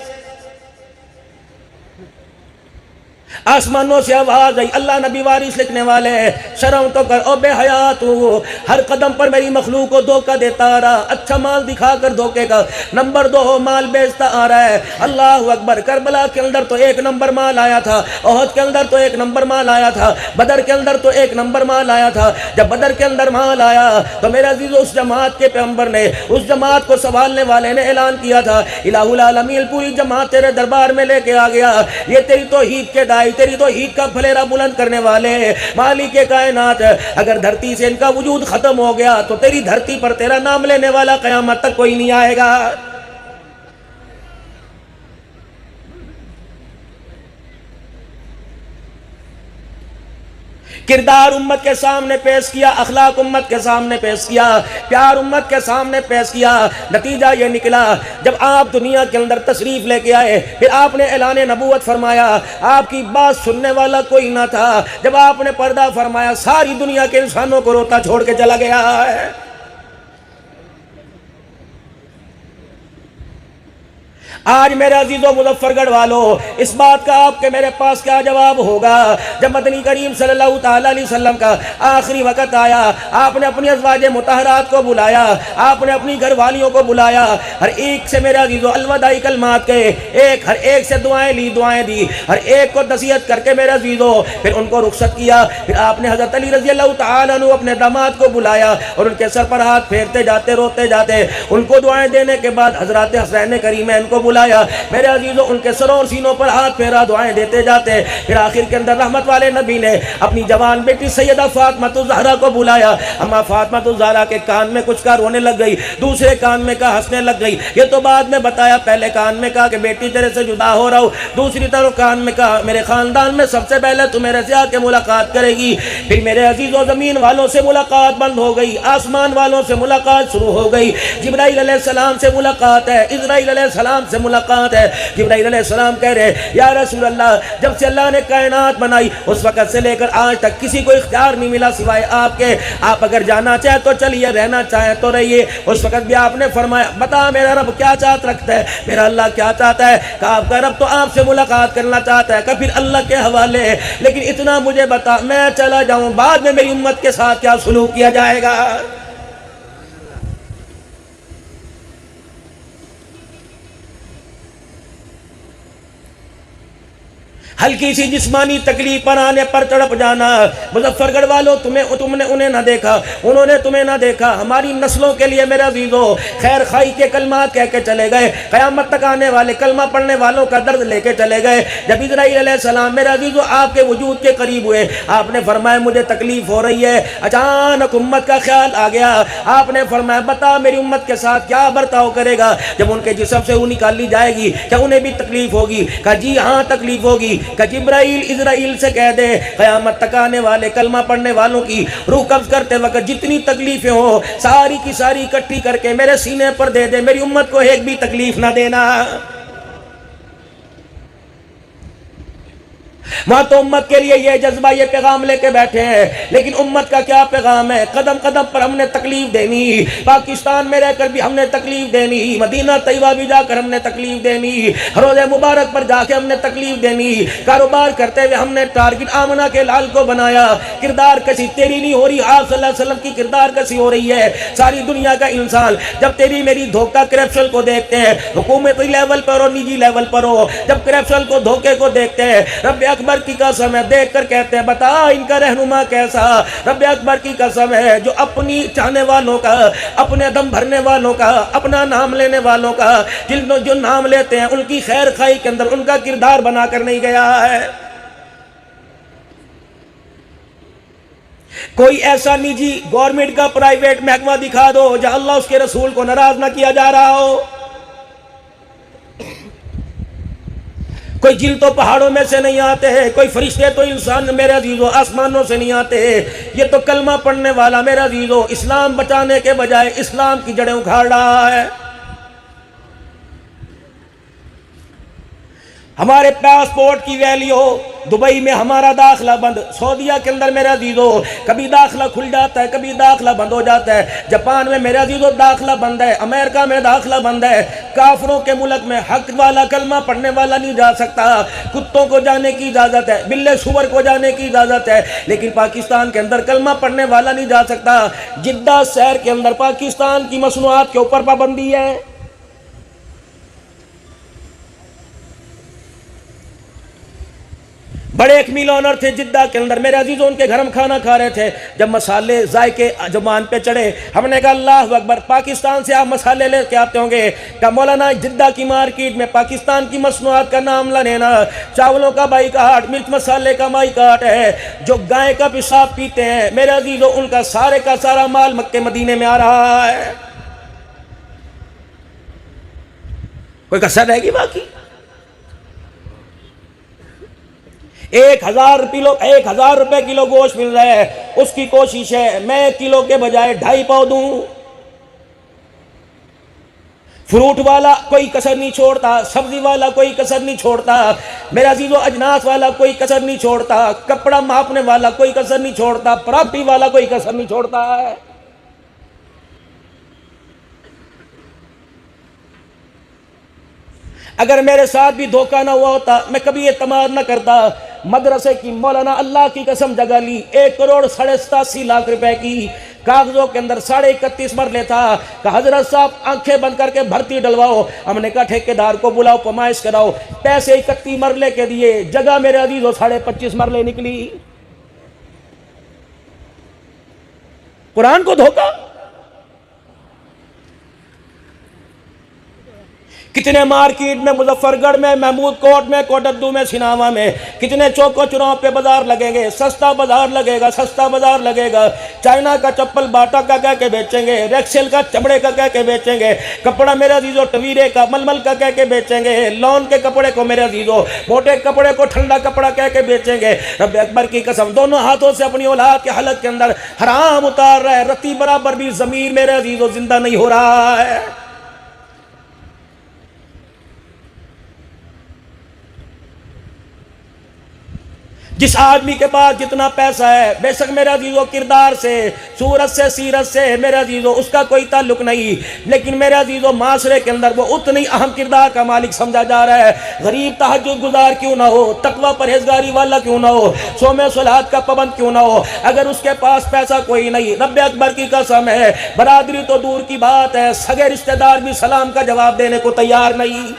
آسمانوں سے آواز آئی اللہ نبی وارث لکھنے والے ہیں، شرم تو کر او بے حیا تو، ہر قدم پر میری مخلوق کو دھوکہ دیتا آ رہا، اچھا مال دکھا کر دھوکے کا، نمبر 2 مال بیچتا آ رہا ہے۔ اللہ اکبر، کربلا کے اندر تو 1 نمبر مال آیا تھا، احد کے اندر تو 1 نمبر مال آیا تھا، بدر کے اندر تو 1 نمبر مال آیا تھا۔ جب بدر کے اندر مال آیا تو میرے عزیزو اس جماعت کے پیغمبر نے، اس جماعت کو سنبھالنے والے نے اعلان کیا تھا، الہ العالمین پوری جماعت تیرے دربار میں لے کے آ گیا، یہ تیری توحید کے دائی، تیری توحید کا پھلیرا بلند کرنے والے مالک کائنات، اگر دھرتی سے ان کا وجود ختم ہو گیا تو تیری دھرتی پر تیرا نام لینے والا قیامت تک کوئی نہیں آئے گا۔ کردار امت کے سامنے پیش کیا، اخلاق امت کے سامنے پیش کیا، پیار امت کے سامنے پیش کیا۔ نتیجہ یہ نکلا، جب آپ دنیا کے اندر تشریف لے کے آئے، پھر آپ نے اعلان نبوت فرمایا، آپ کی بات سننے والا کوئی نہ تھا۔ جب آپ نے پردہ فرمایا، ساری دنیا کے انسانوں کو روتا چھوڑ کے چلا گیا ہے۔ آج میرے عزیز و مظفر گڑھ والو، اس بات کا آپ کے میرے پاس کیا جواب ہوگا؟ جب مدنی کریم صلی اللہ تعالیٰ علیہ وسلم کا آخری وقت آیا، آپ نے اپنی ازواج مطہرات کو بلایا، آپ نے اپنی گھر والیوں کو بلایا، ہر ایک سے میرے عزیز و الوداعی کلمات کہے، ہر ایک سے دعائیں لی، دعائیں دی، ہر ایک کو نصیحت کر کے میرے عزیزو پھر ان کو رخصت کیا۔ پھر آپ نے حضرت علی رضی اللہ تعالیٰ عنہ اپنے داماد کو بلایا اور ان کے سر پر ہاتھ پھیرتے جاتے، روتے جاتے، ان کو دعائیں دینے کے بعد حضرات حسین کریمین کو بلایا، میرے عزیزو ان کے سروں اور سینوں پر ہاتھ پھیرا، دعائیں دیتے جاتے۔ پھر آخر کے اندر رحمت والے نبی نے اپنی جوان بیٹی سیدہ فاطمہ الزہرا کو بلایا۔ اما فاطمہ الزہرا کے کان میں کچھ کا رونے لگ گئی، دوسرے کان میں کا ہنسنے لگ گئی، یہ تو بعد میں بتایا، پہلے کان میں کہا کہ بیٹی تیرے سے جدا ہو رہا ہوں، دوسری طرف کان میں کہا میرے خاندان میں سب سے پہلے تو میرے سے آ کے ملاقات کرے گی۔ پھر میرے عزیزو زمین والوں سے ملاقات بند ہو گئی، آسمان والوں سے ملاقات شروع ہو گئی، جبرائیل علیہ السلام سے ملاقات ہے، اسرائیل علیہ السلام سے ملاقات ہے۔ جبرائیل علیہ السلام کہہ رہے یا رسول اللہ، جب سے اللہ نے کائنات بنائی اس وقت سے لے کر آج تک کسی کو اختیار نہیں ملا سوائے آپ کے، آپ اگر جانا چاہے تو چلیے، رہنا چاہے تو رہیے۔ اس وقت بھی آپ نے فرمایا بتا میرا رب کیا چاہت رکھتا ہے، میرا اللہ کیا چاہتا ہے؟ کہ آپ کا رب تو آپ سے ملاقات کرنا چاہتا ہے، کہ پھر اللہ کے حوالے ہے، لیکن اتنا مجھے بتا میں چلا جاؤں بعد میں میری امت کے ساتھ کیا سلوک کیا جائے گا؟ ہلکی سی جسمانی تکلیف پر آنے پر تڑپ جانا۔ مظفر گڑھ والوں تم نے انہیں نہ دیکھا، انہوں نے تمہیں نہ دیکھا، ہماری نسلوں کے لیے میرے عزیزو خیر خائی کے کلمات کہہ کے چلے گئے، قیامت تک آنے والے کلمہ پڑھنے والوں کا درد لے کے چلے گئے۔ جب اسرائیل علیہ السلام میرے عزیزو آپ کے وجود کے قریب ہوئے، آپ نے فرمایا مجھے تکلیف ہو رہی ہے، اچانک امت کا خیال آ گیا، آپ نے فرمایا بتا میری امت کے ساتھ کیا برتاؤ کرے گا جب ان کے جسم سے وہ نکال لی جائے گی، کیا انہیں بھی تکلیف ہوگی؟ کہا جی ہاں تکلیف ہوگی۔ کہ جبرائیل اسرائیل سے کہہ دے قیامت تک آنے والے کلمہ پڑھنے والوں کی روح قبض کرتے وقت جتنی تکلیفیں ہوں ساری کی ساری اکٹھی کر کے میرے سینے پر دے دے، میری امت کو ایک بھی تکلیف نہ دینا۔ وہاں تو امت کے لیے یہ جذبہ یہ پیغام لے کے بیٹھے ہیں، لیکن امت کا کیا پیغام ہے؟ قدم قدم پر ہم نے تکلیف دینی، پاکستان میں رہ کر بھی ہم نے تکلیف دینی، مدینہ طیبہ بھی جا کر ہم نے تکلیف دینی، روزہ مبارک پر جا کے ہم نے تکلیف دینی، کاروبار کرتے ہوئے ہم نے ٹارگٹ آمنہ کے لال کو بنایا، کردار کسی تیری نہیں ہو رہی، آپ صلی اللہ علیہ وسلم کی کردار کسی ہو رہی ہے۔ ساری دنیا کا انسان جب تیری میری دھوکہ کرپشن کو دیکھتے ہیں، حکومتی لیول پر اور نجی لیول پر ہو، جب کرپشن کو دھوکے کو دیکھتے ہیں، رب اکبر کی قسم ہے دیکھ کر کہتے ہیں بتا ان کا رہنما کیسا۔ رب اکبر کی قسم ہے جو اپنی چاہنے والوں کا، اپنے دم بھرنے والوں کا، اپنا نام لینے والوں کا، جو نام لیتے ہیں ان کی خیر خواہی کے اندر ان کا کردار بنا کر نہیں گیا ہے۔ کوئی ایسا نجی گورنمنٹ کا پرائیویٹ محکمہ دکھا دو جہاں اللہ اس کے رسول کو ناراض نہ کیا جا رہا ہو۔ کوئی جن تو پہاڑوں میں سے نہیں آتے ہیں، کوئی فرشتے تو انسان میرے عزیزو آسمانوں سے نہیں آتے ہیں، یہ تو کلمہ پڑھنے والا میرے عزیزو اسلام بچانے کے بجائے اسلام کی جڑیں اکھاڑ رہا ہے۔ ہمارے پاسپورٹ کی ویلیو، دبئی میں ہمارا داخلہ بند، سعودیہ کے اندر میرے عزیزو کبھی داخلہ کھل جاتا ہے کبھی داخلہ بند ہو جاتا ہے، جاپان میں میرے عزیزو داخلہ بند ہے، امریکہ میں داخلہ بند ہے، کافروں کے ملک میں حق والا کلمہ پڑھنے والا نہیں جا سکتا، کتوں کو جانے کی اجازت ہے، بلے سور کو جانے کی اجازت ہے، لیکن پاکستان کے اندر کلمہ پڑھنے والا نہیں جا سکتا۔ جدہ شہر کے اندر پاکستان کی مصنوعات کے اوپر پابندی ہے۔ بڑے ایک میل آنر تھے جدہ کے اندر، میرے عزیزوں ان کے گھر ہم کھانا کھا رہے تھے، جب مسالے ذائقے زبان پہ چڑھے ہم نے کہا اللہ اکبر، پاکستان سے آپ مسالے لے کے آتے ہوں گے؟ کہ مولانا جدہ کی مارکیٹ میں پاکستان کی مصنوعات کا نام نہ لینا، چاولوں کا بائیکاٹ، مرچ مسالے کا بائیکاٹ ہے، جو گائے کا پیشاب پیتے ہیں میرے عزیزوں ان کا سارا مال مکے مدینے میں آ رہا ہے، کوئی کسر رہے گی باقی؟ 1000 روپے کلو گوشت مل رہا ہے، اس کی کوشش ہے میں کلو کے بجائے 2.5 پاؤ دوں۔ فروٹ والا کوئی کسر نہیں چھوڑتا، سبزی والا کوئی کسر نہیں چھوڑتا، میرا عزیزو اجناس والا کوئی کسر نہیں چھوڑتا، کپڑا ماپنے والا کوئی کسر نہیں چھوڑتا، پراپرٹی والا کوئی کسر نہیں چھوڑتا ہے۔ اگر میرے ساتھ بھی دھوکہ نہ ہوا ہوتا میں کبھی اعتماد نہ کرتا۔ مدرسے کی مولانا اللہ کی قسم جگہ لی 1,87,00,000 روپے کی، کاغذوں کے اندر 31.5 مرلے تھا کہ حضرت صاحب آنکھیں بند کر کے بھرتی ڈلواؤ، ہم نے کہا ٹھیکیدار کو بلاؤ پمائش کراؤ، پیسے 31 مرلے کے دیے، جگہ میرے عزیزو 25.5 مرلے نکلی۔ قرآن کو دھوکہ! کتنے مارکیٹ میں، مظفر گڑھ میں، محمود کوٹ میں، کوٹدو میں، سناوا میں، کتنے چوکوں چوراہوں پہ بازار لگیں گے، سستا بازار لگے گا، سستا بازار لگے گا، چائنا کا چپل باٹا کا کہہ کے بیچیں گے، ریکسل کا چمڑے کا کہہ کے بیچیں گے، کپڑا میرے عزیزو ٹویرے کا ململ کا کہہ کے بیچیں گے، لون کے کپڑے کو میرے عزیزو موٹے کپڑے کو ٹھنڈا کپڑا کہہ کے بیچیں گے۔ رب اکبر کی قسم دونوں ہاتھوں سے اپنی اولاد کے حلق کے اندر حرام اتار رہا ہے، رتی برابر بھی ضمیر میرے عزیزو زندہ نہیں ہو رہا ہے۔ جس آدمی کے پاس جتنا پیسہ ہے، بے شک میرے عزیزو کردار سے، صورت سے، سیرت سے میرے عزیزو اس کا کوئی تعلق نہیں، لیکن میرے عزیزو معاشرے کے اندر وہ اتنی اہم کردار کا مالک سمجھا جا رہا ہے۔ غریب تہجد گزار کیوں نہ ہو، تقوی پرہیزگاری والا کیوں نہ ہو، صوم صلات کا پابند کیوں نہ ہو، اگر اس کے پاس پیسہ کوئی نہیں، رب اکبر کی قسم ہے برادری تو دور کی بات ہے، سگے رشتہ دار بھی سلام کا جواب دینے کو تیار نہیں۔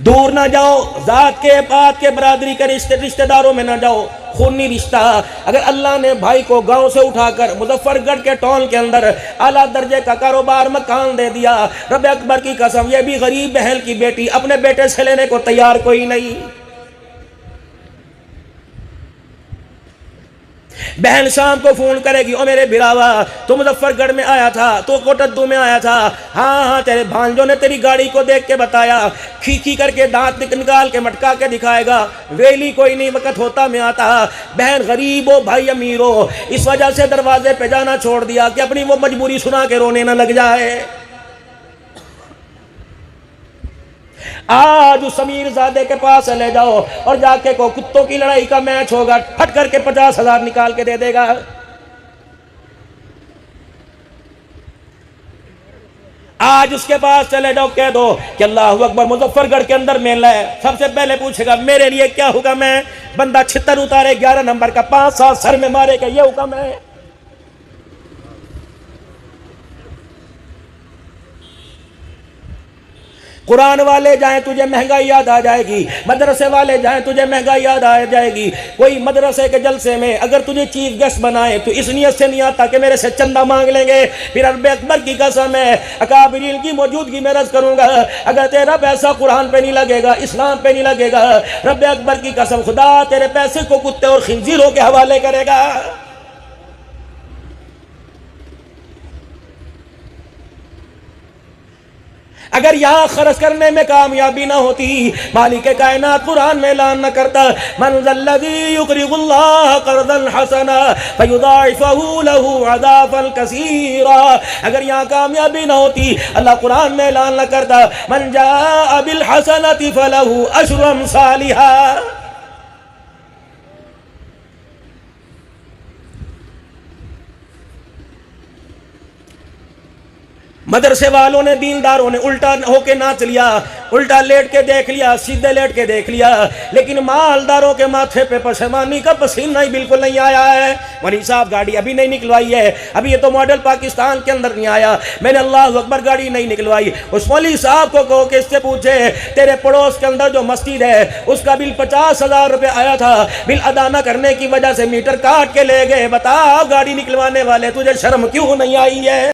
دور نہ جاؤ، ذات کے بات کے برادری کے رشتہ داروں میں نہ جاؤ، خونی رشتہ۔ اگر اللہ نے بھائی کو گاؤں سے اٹھا کر مظفر گڑھ کے ٹاؤن کے اندر اعلیٰ درجے کا کاروبار مکان دے دیا، رب اکبر کی قسم یہ بھی غریب بہن کی بیٹی اپنے بیٹے سے لینے کو تیار کوئی نہیں۔ بہن شام کو فون کرے گی، او میرے براوا تو مظفر گڑھ میں آیا تھا، تو کوٹدو میں آیا تھا، ہاں ہاں تیرے بھانجوں نے تیری گاڑی کو دیکھ کے بتایا، کھی کر کے دانت نکال کے مٹکا کے دکھائے گا، ویلی کوئی نہیں، وقت ہوتا میں آتا۔ بہن غریب ہو بھائی امیر ہو، اس وجہ سے دروازے پہ جانا چھوڑ دیا کہ اپنی وہ مجبوری سنا کے رونے نہ لگ جائے۔ آج اس امیر زادے کے پاس لے جاؤ اور جا کے کو کتوں کی لڑائی کا میچ ہوگا، پھٹ کر کے 50,000 نکال کے دے دے گا۔ آج اس کے پاس چلے جاؤ، کہہ دو کہ اللہ اکبر مظفر گڑھ کے اندر میلہ ہے، سب سے پہلے پوچھے گا میرے لیے کیا حکم ہے؟ بندہ چھتر اتارے 11 نمبر کا 5 سال سر میں مارے کہ یہ حکم ہے۔ قرآن والے جائیں تجھے مہنگائی یاد آ جائے گی، مدرسے والے جائیں تجھے مہنگائی یاد آ جائے گی۔ کوئی مدرسے کے جلسے میں اگر تجھے چیف گیسٹ بنائے تو اس نیت سے نہیں آتا کہ میرے سے چندہ مانگ لیں گے، پھر رب اکبر کی قسم ہے اکابرین کی موجودگی میں رض کروں گا، اگر تیرا پیسہ قرآن پہ نہیں لگے گا، اسلام پہ نہیں لگے گا، رب اکبر کی قسم خدا تیرے پیسے کو کتے اور خنزیروں کے حوالے کرے گا۔ اگر یہاں خرچ کرنے میں کامیابی نہ ہوتی، مالک کائنات قرآن میں اعلان نہ کرتا من ذا الذی یقرض اللہ قرضا حسنا فیضاعفہ لہ اضعافا کثیرا، اگر یہاں کامیابی نہ ہوتی اللہ قرآن میں اعلان نہ کرتا من جاء بالحسنۃ فلہ عشر امثالھا۔ مدرسے والوں نے، دینداروں نے الٹا ہو کے ناچ لیا، الٹا لیٹ کے دیکھ لیا، سیدھے لیٹ کے دیکھ لیا، لیکن مالداروں کے ماتھے پہ پشیمانی کا پسینہ ہی بالکل نہیں آیا ہے۔ ولی صاحب گاڑی ابھی نہیں نکلوائی ہے، ابھی یہ تو ماڈل پاکستان کے اندر نہیں آیا، میں نے اللہ اکبر گاڑی نہیں نکلوائی۔ اس ولی صاحب کو کہو کہ اس سے پوچھے تیرے پڑوس کے اندر جو مسجد ہے اس کا بل 50,000 روپے آیا تھا، بل ادا نہ کرنے کی وجہ سے میٹر کاٹ کے لے گئے، بتا گاڑی نکلوانے والے تجھے شرم کیوں نہیں آئی ہے؟